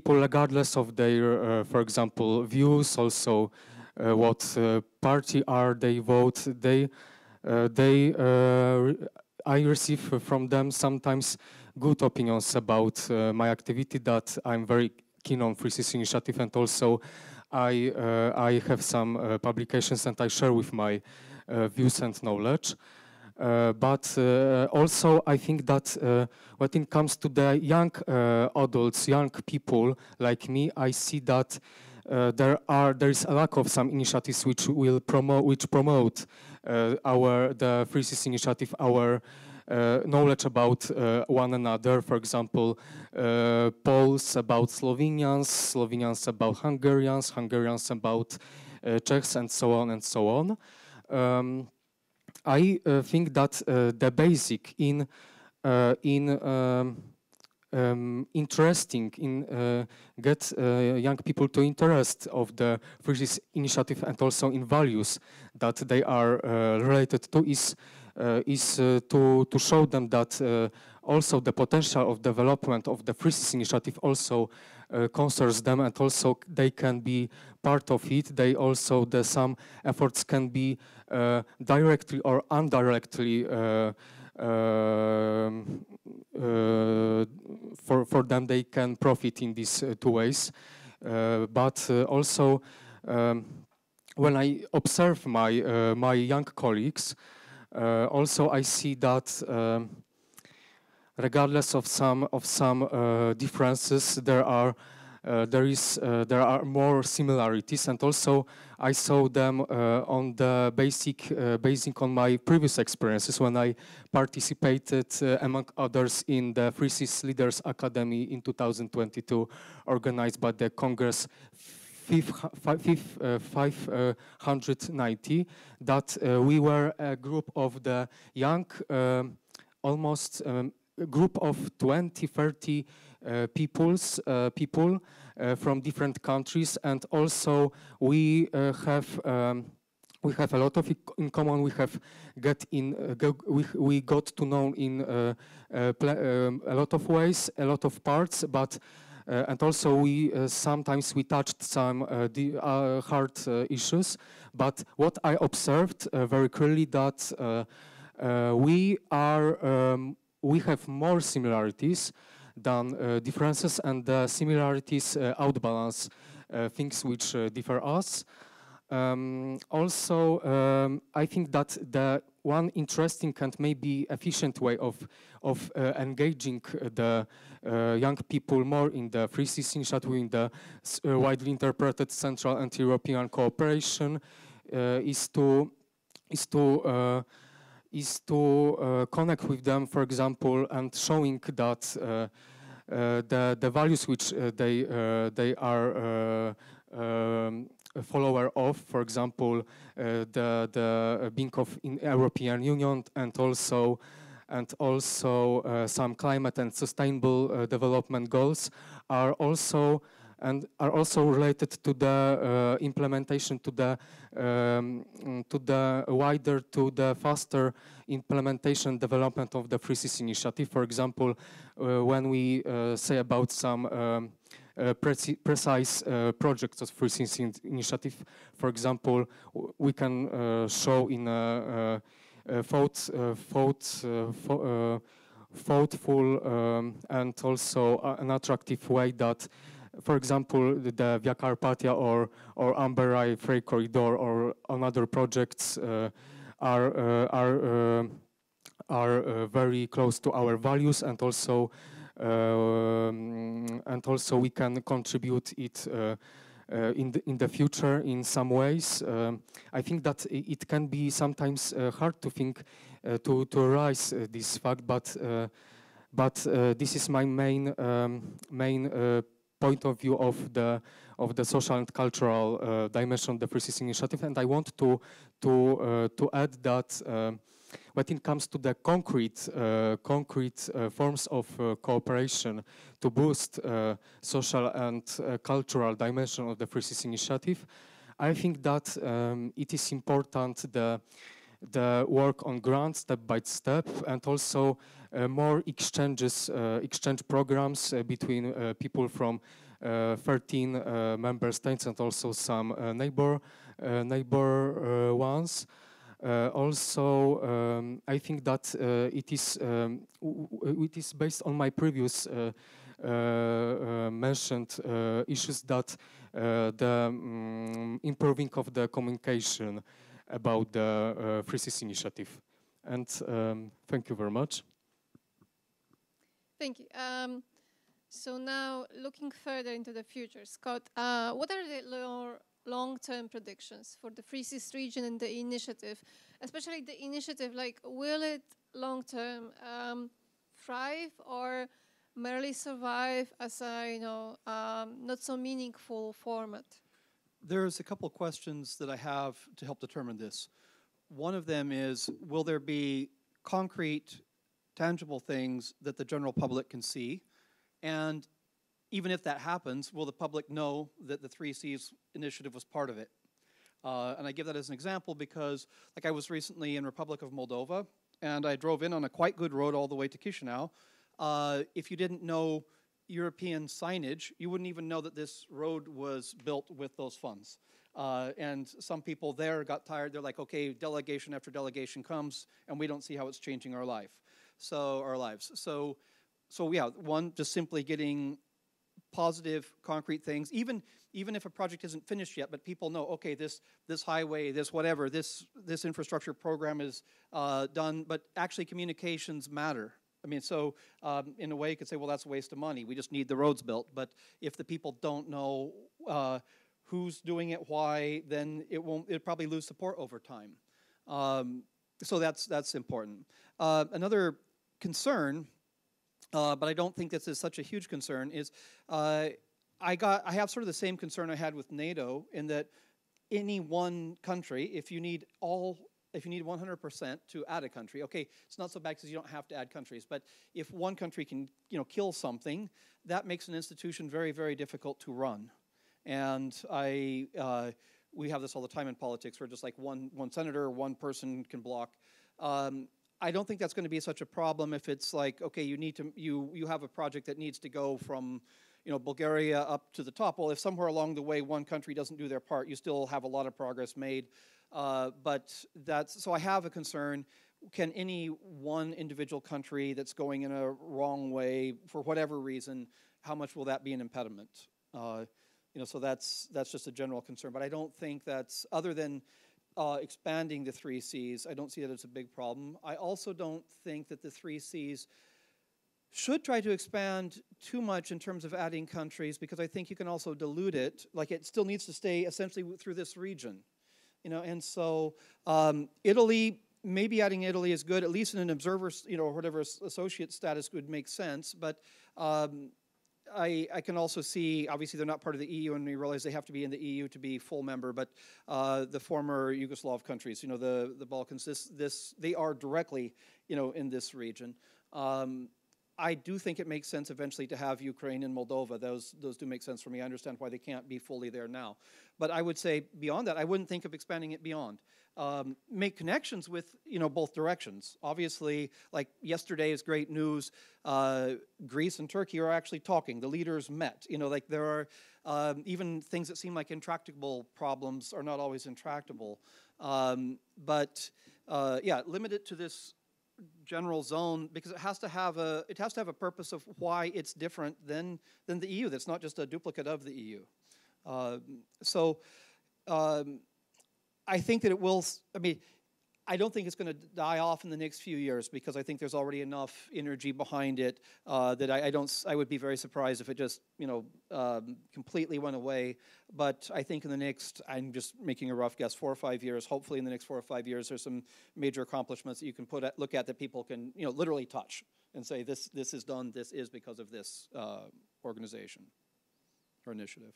regardless of their, for example, views, also what party are they vote, I receive from them sometimes good opinions about my activity, that I'm very keen on Free Seas Initiative, and also I have some publications and I share with my views and knowledge. But also I think that when it comes to the young adults, young people like me, I see that there is a lack of some initiatives which promote the Free Seas Initiative, our knowledge about one another. For example, Poles about Slovenians, Slovenians about Hungarians, Hungarians about Czechs, and so on and so on. I think that the basic in interesting in get young people to interest of the Free Seas Initiative and also in values that they are related to is to show them that also the potential of development of the Free Seas Initiative also concerns them, and also they can be part of it. They also some efforts can be directly or indirectly for for them they can profit in these two ways. But also when I observe my young colleagues, also I see that regardless of some differences, there are more similarities, and also I saw them on the basing on my previous experiences when I participated, among others, in the Free Seas Leaders Academy in 2022, organized by the Congress 590. That we were a group of the young, almost group of 20-30 people from different countries, and also we have a lot of in common. We have we got to know in a lot of ways, a lot of parts, but and also we sometimes we touched some hard issues. But what I observed very clearly that we have more similarities than differences, and the similarities outbalance things which differ us. Also, I think that the one interesting and maybe efficient way of engaging the young people more in the Free Seas Initiative, in the widely interpreted Central and European cooperation, is to connect with them, for example, and showing that the values which they are a follower of, for example, the being of in European Union, and also some climate and sustainable development goals are also related to the implementation, to the faster implementation development of the Free Seas Initiative. For example, when we say about some precise projects of Free Seas Initiative, for example, we can show in a thoughtful and also an attractive way that, for example, the Via Carpatia or Amber Freight Corridor or another projects are very close to our values, and also we can contribute it in the future in some ways. I think that it can be sometimes hard to think to realize this fact, but this is my main point of view of the social and cultural dimension of the Free Seas Initiative, and I want to add that when it comes to the concrete forms of cooperation to boost social and cultural dimension of the Free Seas Initiative, I think that it is important the work on ground step by step, and also more exchange programs between people from 13 member states and also some neighbor ones. Also, I think that it is based on my previous mentioned issues, that the improving of the communication about the Free Seas Initiative. And thank you very much. Thank you. So now, looking further into the future, Scott, what are the long-term predictions for the Free Seas region and the initiative, especially the initiative? Like, will it long-term thrive or merely survive as a not so meaningful format? There's a couple of questions that I have to help determine this. One of them is, will there be concrete, tangible things that the general public can see? And even if that happens, will the public know that the Three Seas Initiative was part of it? And I give that as an example because, like, I was recently in Republic of Moldova, and I drove in on a quite good road all the way to Chisinau. If you didn't know European signage, you wouldn't even know that this road was built with those funds. And some people there got tired. They're like, okay, delegation after delegation comes, and we don't see how it's changing our lives. So so yeah, one, just simply getting positive, concrete things, even if a project isn't finished yet, but people know, okay, this highway, this whatever, this infrastructure program is done, but actually communications matter. I mean, so in a way, you could say, well, that's a waste of money. We just need the roads built. But if the people don't know who's doing it, why, then it'll probably lose support over time. So that's important. Another concern, but I don't think this is such a huge concern, is I have sort of the same concern I had with NATO, in that any one country, if you need 100% to add a country, okay, it's not so bad because you don't have to add countries, but if one country can, kill something, that makes an institution very, very difficult to run. And we have this all the time in politics, where just like one senator, one person can block. I don't think that's going to be such a problem if it's like, okay, you have a project that needs to go from Bulgaria up to the top. Well, if somewhere along the way one country doesn't do their part, you still have a lot of progress made. But so I have a concern. Can any one individual country that's going in a wrong way for whatever reason, how much will that be an impediment? So that's just a general concern. But I don't think that's, other than expanding the 3 Cs, I don't see that as a big problem. I also don't think that the 3 Cs should try to expand too much in terms of adding countries, because I think you can also dilute it. Like, it still needs to stay essentially through this region. And so Italy, maybe adding Italy is good, at least in an observer, or whatever associate status would make sense. But I can also see, obviously they're not part of the EU, and we realize they have to be in the EU to be full member, but the former Yugoslav countries, the Balkans, they are directly, in this region. I do think it makes sense eventually to have Ukraine and Moldova. Those do make sense for me. I understand why they can't be fully there now. But I would say beyond that, I wouldn't think of expanding it beyond. Make connections with, both directions. Obviously, like yesterday is great news. Greece and Turkey are actually talking. The leaders met. Like there are even things that seem like intractable problems are not always intractable. But limit it to this general zone, because it has to have a purpose of why it's different than the EU. That's not just a duplicate of the EU. I think that it will. I don't think it's going to die off in the next few years, because I think there's already enough energy behind it that I would be very surprised if it just completely went away. But I think in the next, I'm just making a rough guess, 4 or 5 years. Hopefully, in the next 4 or 5 years, there's some major accomplishments that you can look at that people can literally touch and say this is done. This is because of this organization or initiative.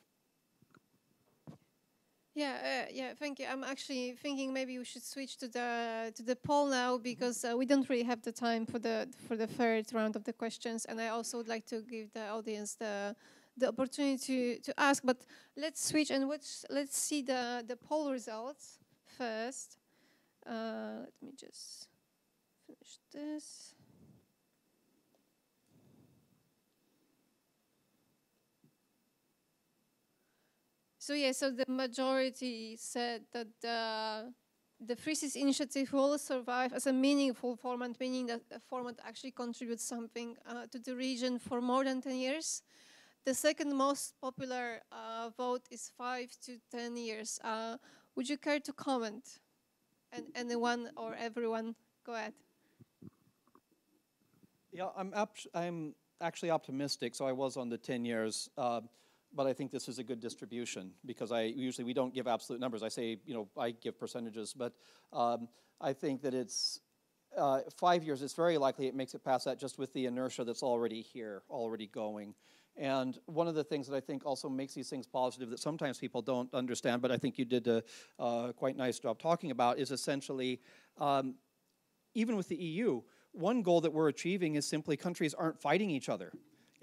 Yeah, thank you. I'm actually thinking maybe we should switch to the poll now, because we don't really have the time for the third round of the questions, and I also would like to give the audience the opportunity to ask. But let's switch and let's see the poll results first. Let me just finish this. So the majority said that the 3 Cs initiative will survive as a meaningful format, meaning that the format actually contributes something to the region for more than 10 years. The second most popular vote is 5 to 10 years. Would you care to comment? And anyone or everyone, go ahead. Yeah, I'm actually optimistic. So I was on the 10 years. But I think this is a good distribution, because we don't give absolute numbers. I say, I give percentages, but I think that it's 5 years. It's very likely it makes it past that, just with the inertia that's already here, already going. And one of the things that I think also makes these things positive that sometimes people don't understand, but I think you did a quite nice job talking about, is essentially, even with the EU, one goal that we're achieving is simply countries aren't fighting each other.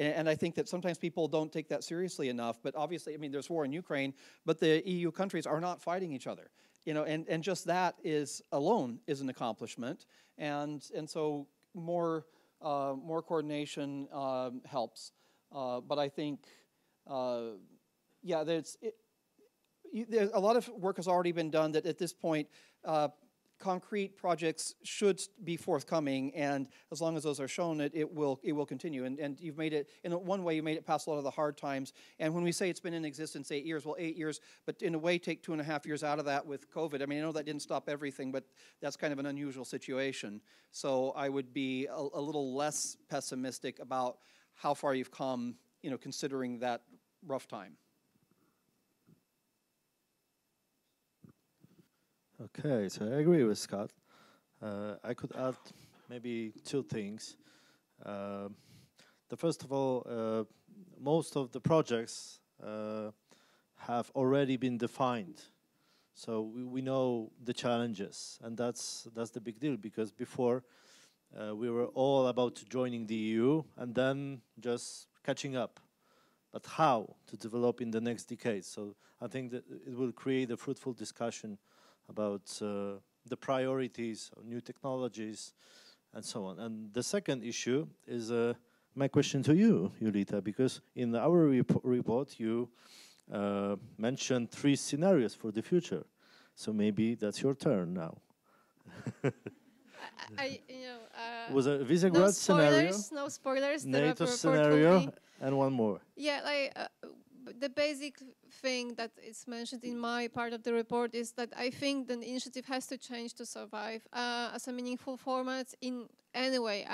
And I think that sometimes people don't take that seriously enough. But obviously, there's war in Ukraine, but the EU countries are not fighting each other. And just that alone is an accomplishment. And so more coordination helps. But I think, there's a lot of work has already been done that at this point, concrete projects should be forthcoming, and as long as those are shown, it will continue. And you've made it, in one way, you made it past a lot of the hard times. And when we say it's been in existence 8 years, well, 8 years, but in a way take 2.5 years out of that with COVID. I mean, I know that didn't stop everything, but that's kind of an unusual situation. So I would be a little less pessimistic about how far you've come, considering that rough time. Okay, so I agree with Scott. I could add maybe two things. The first of all, most of the projects have already been defined. So we know the challenges, and that's the big deal, because before we were all about joining the EU and then just catching up. But how to develop in the next decade? So I think that it will create a fruitful discussion about the priorities of new technologies and so on. And the second issue is my question to you, Julita, because in our report you mentioned 3 scenarios for the future. So maybe that's your turn now. Was a Visegrad scenario, no spoilers. NATO scenario, and one more. Yeah, the basic thing that is mentioned in my part of the report is that I think the initiative has to change to survive as a meaningful format in any way.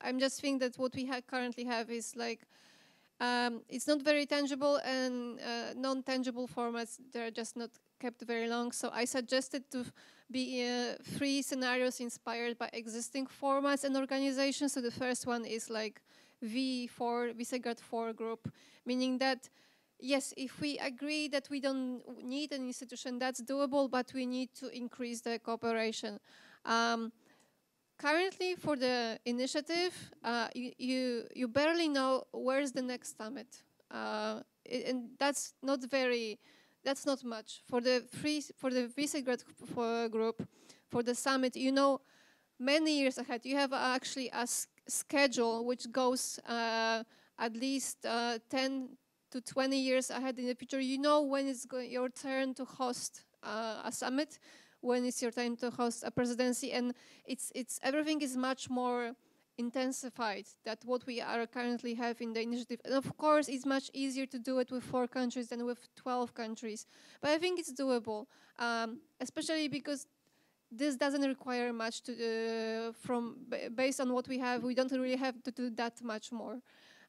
I'm just think that what we currently have is like it's not very tangible, and non-tangible formats, they're just not kept very long. So I suggested to be 3 scenarios inspired by existing formats and organizations. So the first one is like V4, Visegrad 4 group, meaning that yes, if we agree that we don't need an institution, that's doable, but we need to increase the cooperation. Currently, for the initiative, you barely know where's the next summit, and that's not much. For the Visegrad group, for the summit, many years ahead. You have actually a schedule which goes at least 10 to 20 years ahead in the future. You know when it's your turn to host a summit, when it's your time to host a presidency, and everything is much more intensified than what we are currently have in the initiative. And of course, it's much easier to do it with 4 countries than with 12 countries. But I think it's doable, especially because this doesn't require much based on what we have. We don't really have to do that much more.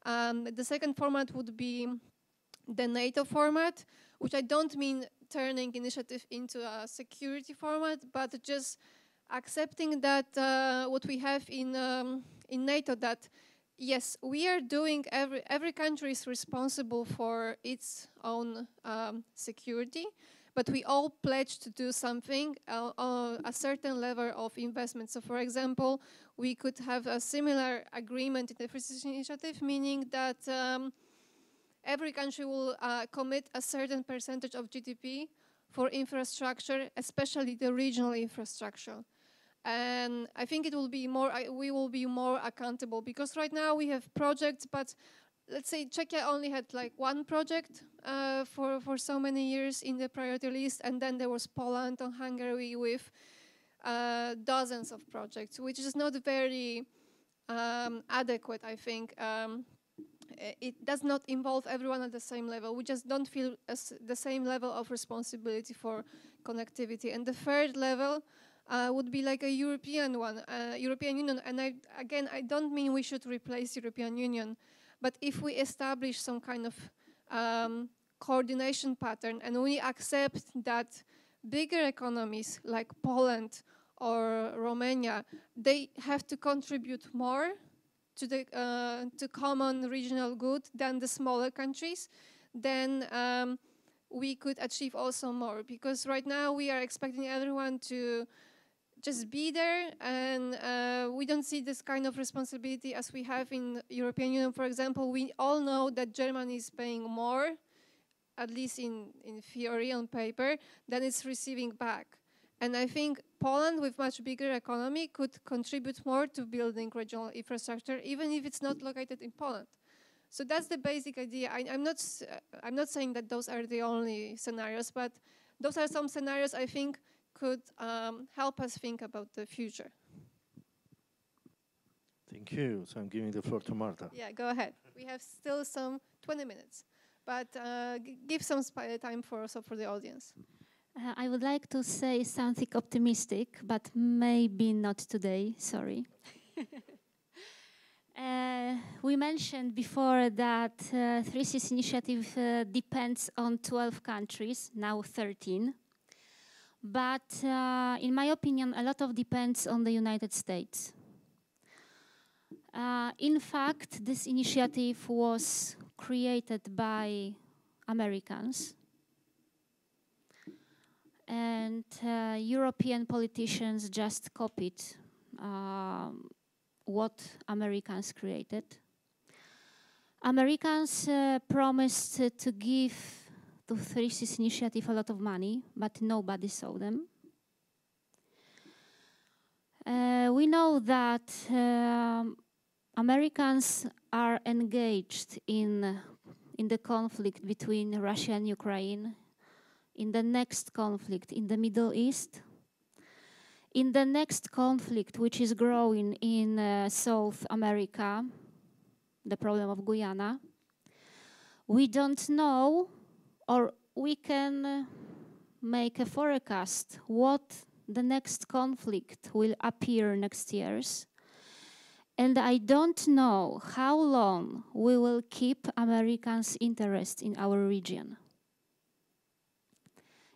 The second format would be the NATO format, which I don't mean turning initiative into a security format, but just accepting that what we have in NATO, that yes, we are doing, every country is responsible for its own security, but we all pledge to do something, a certain level of investment. So for example, we could have a similar agreement in the Free Initiative, meaning that every country will commit a certain percentage of GDP for infrastructure, especially the regional infrastructure. And I think it will be we will be more accountable, because right now we have projects, but let's say Czechia only had like 1 project for so many years in the priority list, and then there was Poland and Hungary with dozens of projects, which is not very adequate, I think. It does not involve everyone at the same level. We just don't feel the same level of responsibility for connectivity. And the third level would be like a European one, European Union. And I don't mean we should replace European Union, but if we establish some kind of coordination pattern, and we accept that bigger economies like Poland or Romania, they have to contribute more to common regional good than the smaller countries, then we could achieve also more. Because right now we are expecting everyone to just be there, and we don't see this kind of responsibility as we have in European Union. For example, we all know that Germany is paying more, at least in theory, on paper, than it's receiving back. And I think Poland, with much bigger economy, could contribute more to building regional infrastructure, even if it's not located in Poland. So that's the basic idea. I'm not saying that those are the only scenarios, but those are some scenarios I think could help us think about the future. Thank you. So I'm giving the floor to Marta. Yeah, go ahead. We have still some 20 minutes, but give some time for also for the audience. I would like to say something optimistic, but maybe not today, sorry. We mentioned before that Three Seas initiative depends on 12 countries, now 13. But in my opinion, a lot of depends on the United States. In fact, this initiative was created by Americans. And European politicians just copied what Americans created. Americans promised to give to Three Seas initiative a lot of money, but nobody saw them. We know that Americans are engaged in the conflict between Russia and Ukraine, in the next conflict in the Middle East, in the next conflict which is growing in South America, the problem of Guyana. We don't know, or we can make a forecast what the next conflict will appear next years. And I don't know how long we will keep Americans' interest in our region.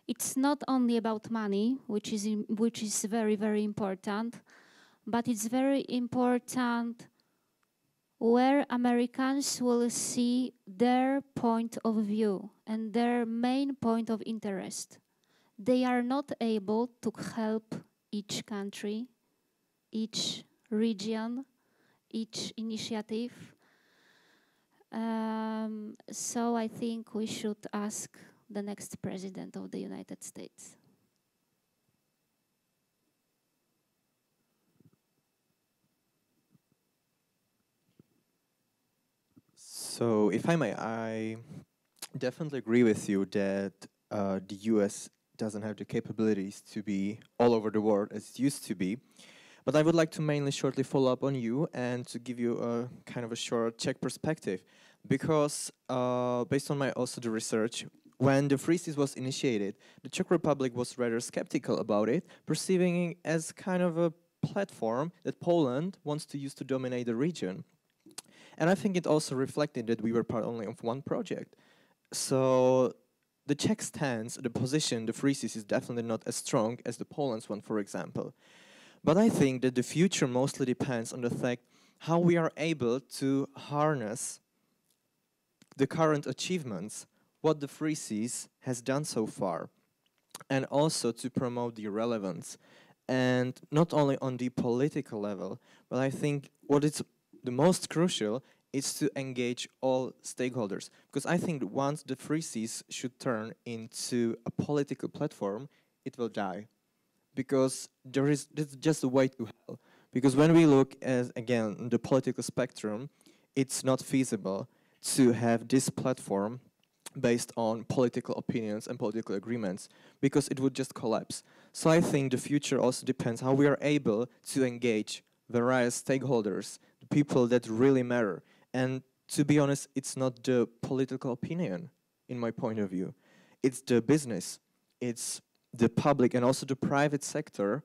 It's not only about money, which is very, very important, but it's very important where Americans will see their point of view and their main point of interest. They are not able to help each country, each region, each initiative. So I think we should ask the next president of the United States. So, if I may, I definitely agree with you that the US doesn't have the capabilities to be all over the world as it used to be. But I would like to mainly shortly follow up on you and to give you a kind of a short Czech perspective. Because based on my also the research, when the Three Seas was initiated, the Czech Republic was rather skeptical about it, perceiving it as kind of a platform that Poland wants to use to dominate the region. And I think it also reflected that we were part only of one project. So the Czech stance, the position, the Three Seas is definitely not as strong as the Poland's one, for example. But I think that the future mostly depends on the fact how we are able to harness the current achievements, what the Three Seas has done so far, and also to promote the relevance. And not only on the political level, but I think what is the most crucial is to engage all stakeholders. Because I think once the Three Seas should turn into a political platform, it will die. Because this is just a way to hell. Because when we look at, again, the political spectrum, it's not feasible to have this platform based on political opinions and political agreements, because it would just collapse. So I think the future also depends how we are able to engage various stakeholders, the people that really matter. And to be honest, it's not the political opinion, in my point of view. It's the business, it's the public and also the private sector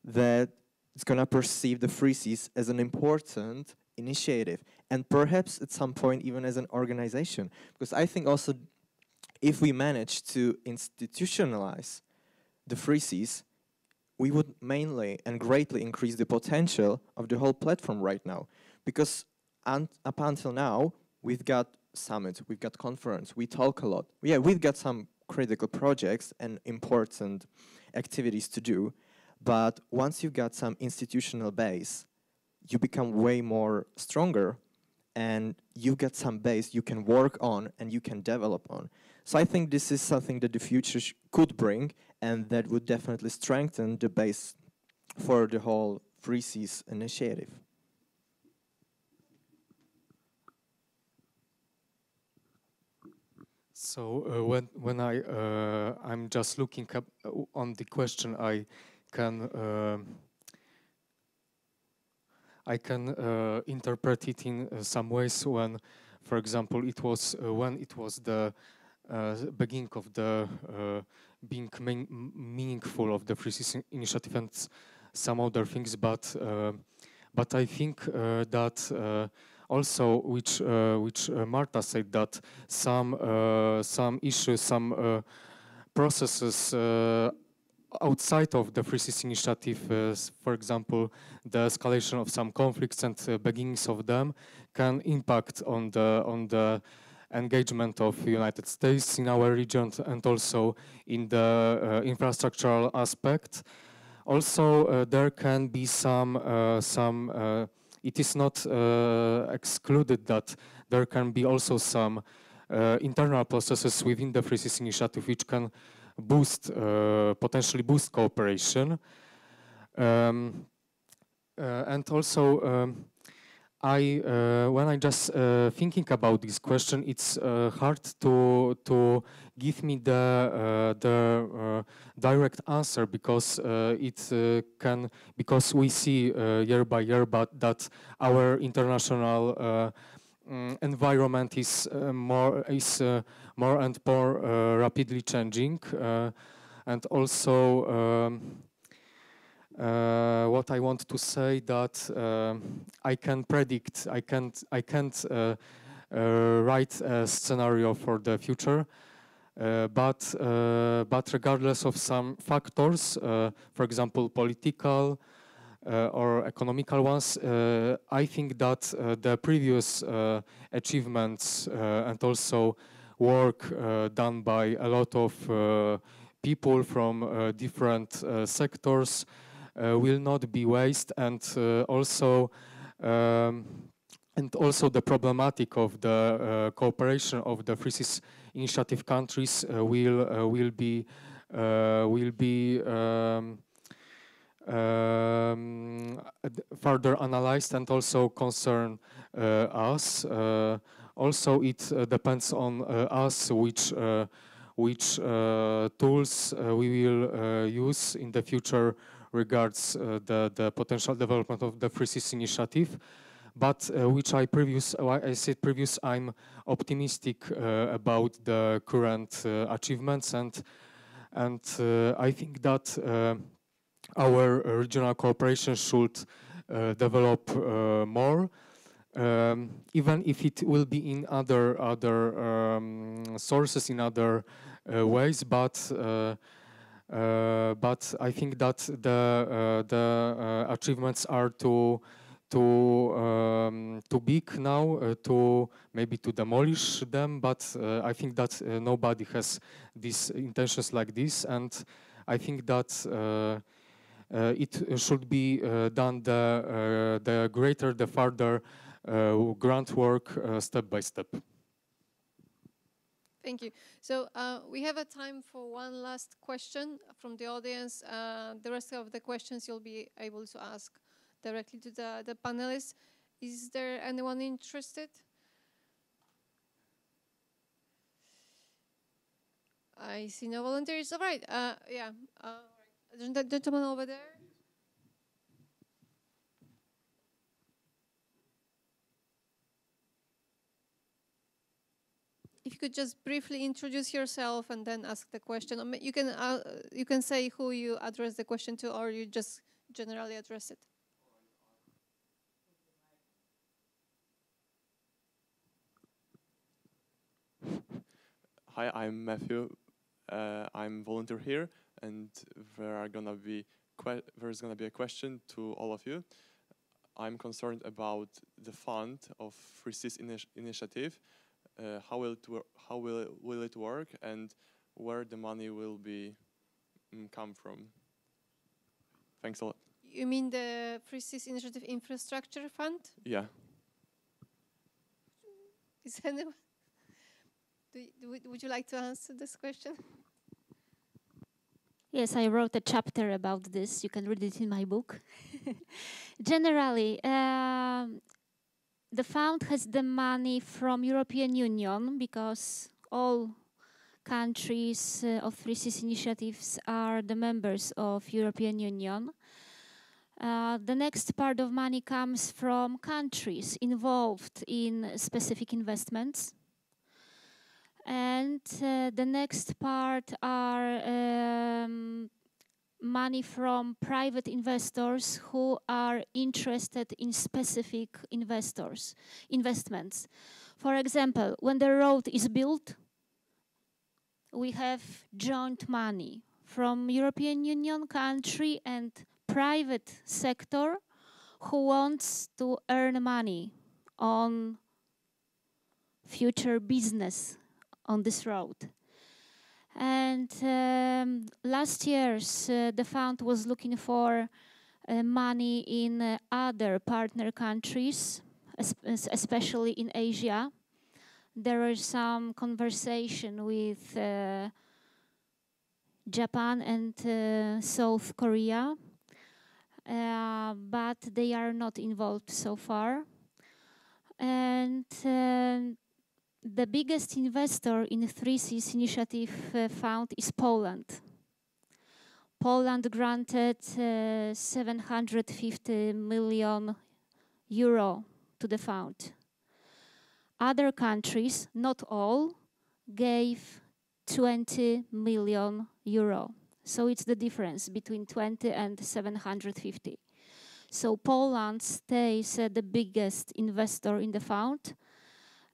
that is going to perceive the Three Seas as an important initiative, and perhaps at some point even as an organization. Because I think also if we manage to institutionalize the Three Seas, we would mainly and greatly increase the potential of the whole platform right now. Because up until now, we've got summits, we've got conference, we talk a lot. Yeah, we've got some critical projects and important activities to do, but once you've got some institutional base, you become way more stronger, and you get some base you can work on and you can develop on. So I think this is something that the future could bring, and that would definitely strengthen the base for the whole Three Seas initiative. So I'm just looking up on the question, I can interpret it in some ways when, for example, when it was the beginning of the being meaningful of the Free System Initiative and some other things, but I think that also, which Marta said, that some issues, some processes outside of the Free System Initiative, for example, the escalation of some conflicts and beginnings of them, can impact on the engagement of the United States in our region and also in the infrastructural aspect. Also, there can be it is not excluded that there can be also some internal processes within the Free System Initiative which can potentially boost cooperation. And also, when I just thinking about this question, it's hard to give me the direct answer because because we see year by year, but that our international environment is more and more rapidly changing, and also. What I want to say that I can predict, I can't write a scenario for the future, but regardless of some factors, for example, political or economical ones, I think that the previous achievements and also work done by a lot of people from different sectors will not be wasted, and also the problematic of the cooperation of the Free System Initiative countries will be further analyzed and also concern us. Also, it depends on us which tools we will use in the future regards the potential development of the Free System Initiative, but which I said previous, I'm optimistic about the current achievements, and I think that our regional cooperation should develop more, even if it will be in other sources, in other ways, but I think that the achievements are too big now to maybe to demolish them. But I think that nobody has these intentions like this, and I think that it should be done the greater, the further groundwork step by step. Thank you. So we have a time for one last question from the audience. The rest of the questions you'll be able to ask directly to the panelists. Is there anyone interested? I see no volunteers. All right. Yeah. The gentleman over there. If you could just briefly introduce yourself and then ask the question. You can say who you address the question to, or you just generally address it. Hi, I'm Matthew. I'm volunteer here, and there's gonna be a question to all of you. I'm concerned about the fund of Free System Initiative. How will it work, and where the money will be come from? Thanks a lot. You mean the Free System Initiative Infrastructure Fund? Yeah. Is anyone? Would you like to answer this question? Yes, I wrote a chapter about this. You can read it in my book. Generally, the fund has the money from European Union because all countries of Three Seas initiatives are the members of European Union. The next part of money comes from countries involved in specific investments. And the next part are money from private investors who are interested in specific investments. For example, when the road is built, we have joint money from European Union country and private sector who wants to earn money on future business on this road. And last year's the fund was looking for money in other partner countries, especially in Asia. There was some conversation with Japan and South Korea, but they are not involved so far. And the biggest investor in the Three Seas Initiative Fund is Poland. Poland granted 750 million euro to the fund. Other countries, not all, gave 20 million euro. So it's the difference between 20 and 750. So Poland stays the biggest investor in the fund.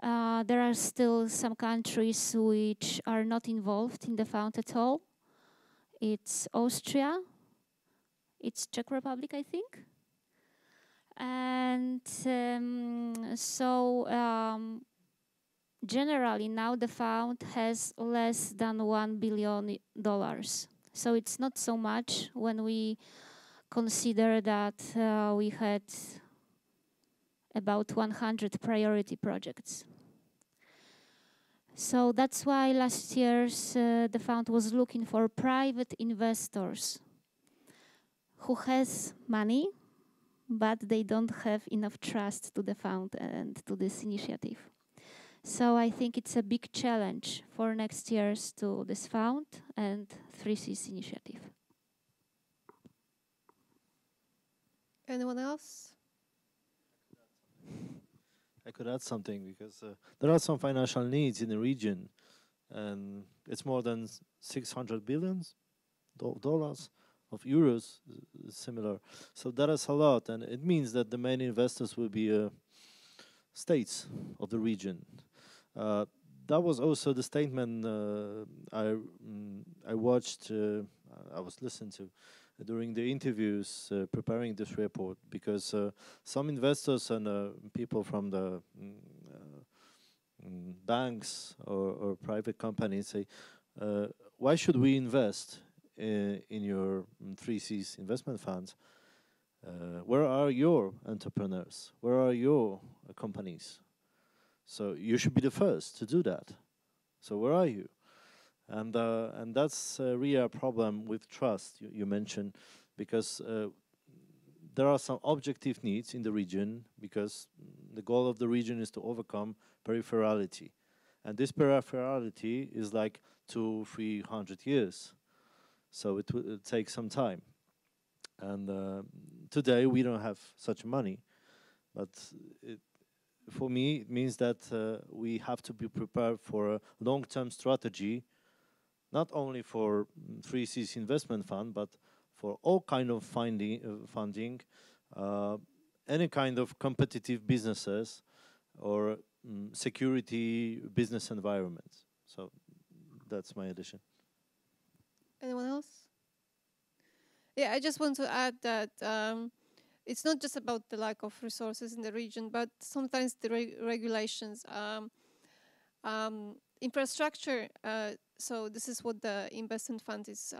There are still some countries which are not involved in the fund at all. It's Austria, it's Czech Republic, I think. And generally now the fund has less than $1 billion. So it's not so much when we consider that we had about 100 priority projects. So that's why last year's the fund was looking for private investors who has money, but they don't have enough trust to the fund and to this initiative. So I think it's a big challenge for next year's to this fund and Three Seas initiative. Anyone else? I could add something because there are some financial needs in the region, and it's more than 600 billion dollars of euros, similar. So that is a lot, and it means that the main investors will be states of the region. That was also the statement I watched. I was listening to during the interviews preparing this report, because some investors and people from the banks or private companies say, why should we invest in your Three Seas investment funds? Where are your entrepreneurs? Where are your companies? So you should be the first to do that. So where are you? And that's really a problem with trust you mentioned, because there are some objective needs in the region, because the goal of the region is to overcome peripherality. And this peripherality is like 200-300 years. So it will take some time. And today we don't have such money, but for me it means that we have to be prepared for a long-term strategy, not only for Three Seas Investment Fund, but for all kind of funding, any kind of competitive businesses or security business environments. So that's my addition. Anyone else? Yeah, I just want to add that it's not just about the lack of resources in the region, but sometimes the regulations. Infrastructure, so this is what the investment fund is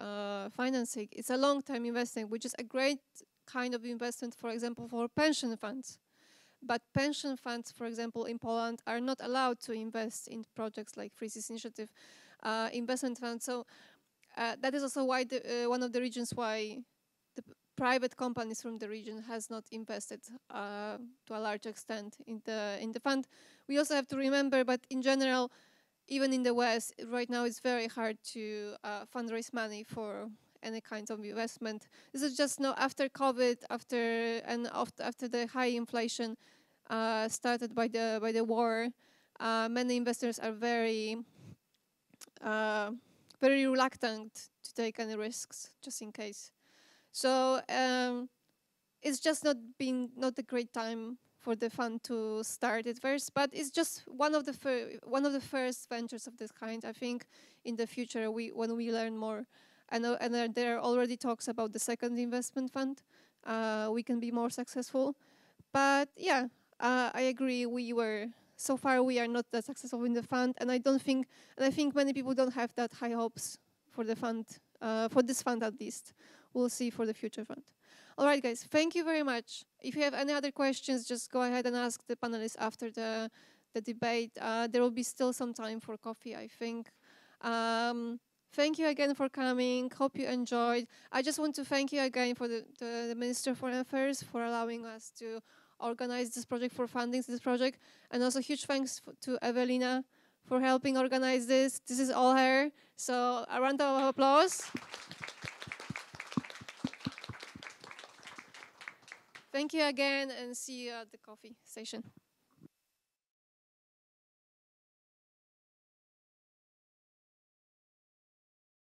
financing. It's a long-term investment, which is a great kind of investment, for example, for pension funds. But pension funds, for example, in Poland, are not allowed to invest in projects like Three Seas Initiative investment funds. So that is also why one of the reasons why the private companies from the region has not invested to a large extent in the fund. We also have to remember, but in general, even in the West, right now it's very hard to fundraise money for any kind of investment. This is just now after COVID, after the high inflation started by the war. Many investors are very reluctant to take any risks, just in case. So it's just not a great time for the fund to start at first, but it's just one of the first ventures of this kind. I think in the future, when we learn more, and there are already talks about the second investment fund, we can be more successful. But yeah, I agree. So far we are not that successful in the fund, and I think many people don't have that high hopes for the fund, for this fund at least. We'll see for the future fund. All right, guys, thank you very much. If you have any other questions, just go ahead and ask the panelists after the debate. There will be still some time for coffee, I think. Thank you again for coming. Hope you enjoyed. I just want to thank you again for the Minister of Foreign Affairs for allowing us to organize this project, for funding this project. And also huge thanks to Evelina for helping organize this. This is all her. So a round of applause. Thank you again, and see you at the coffee station.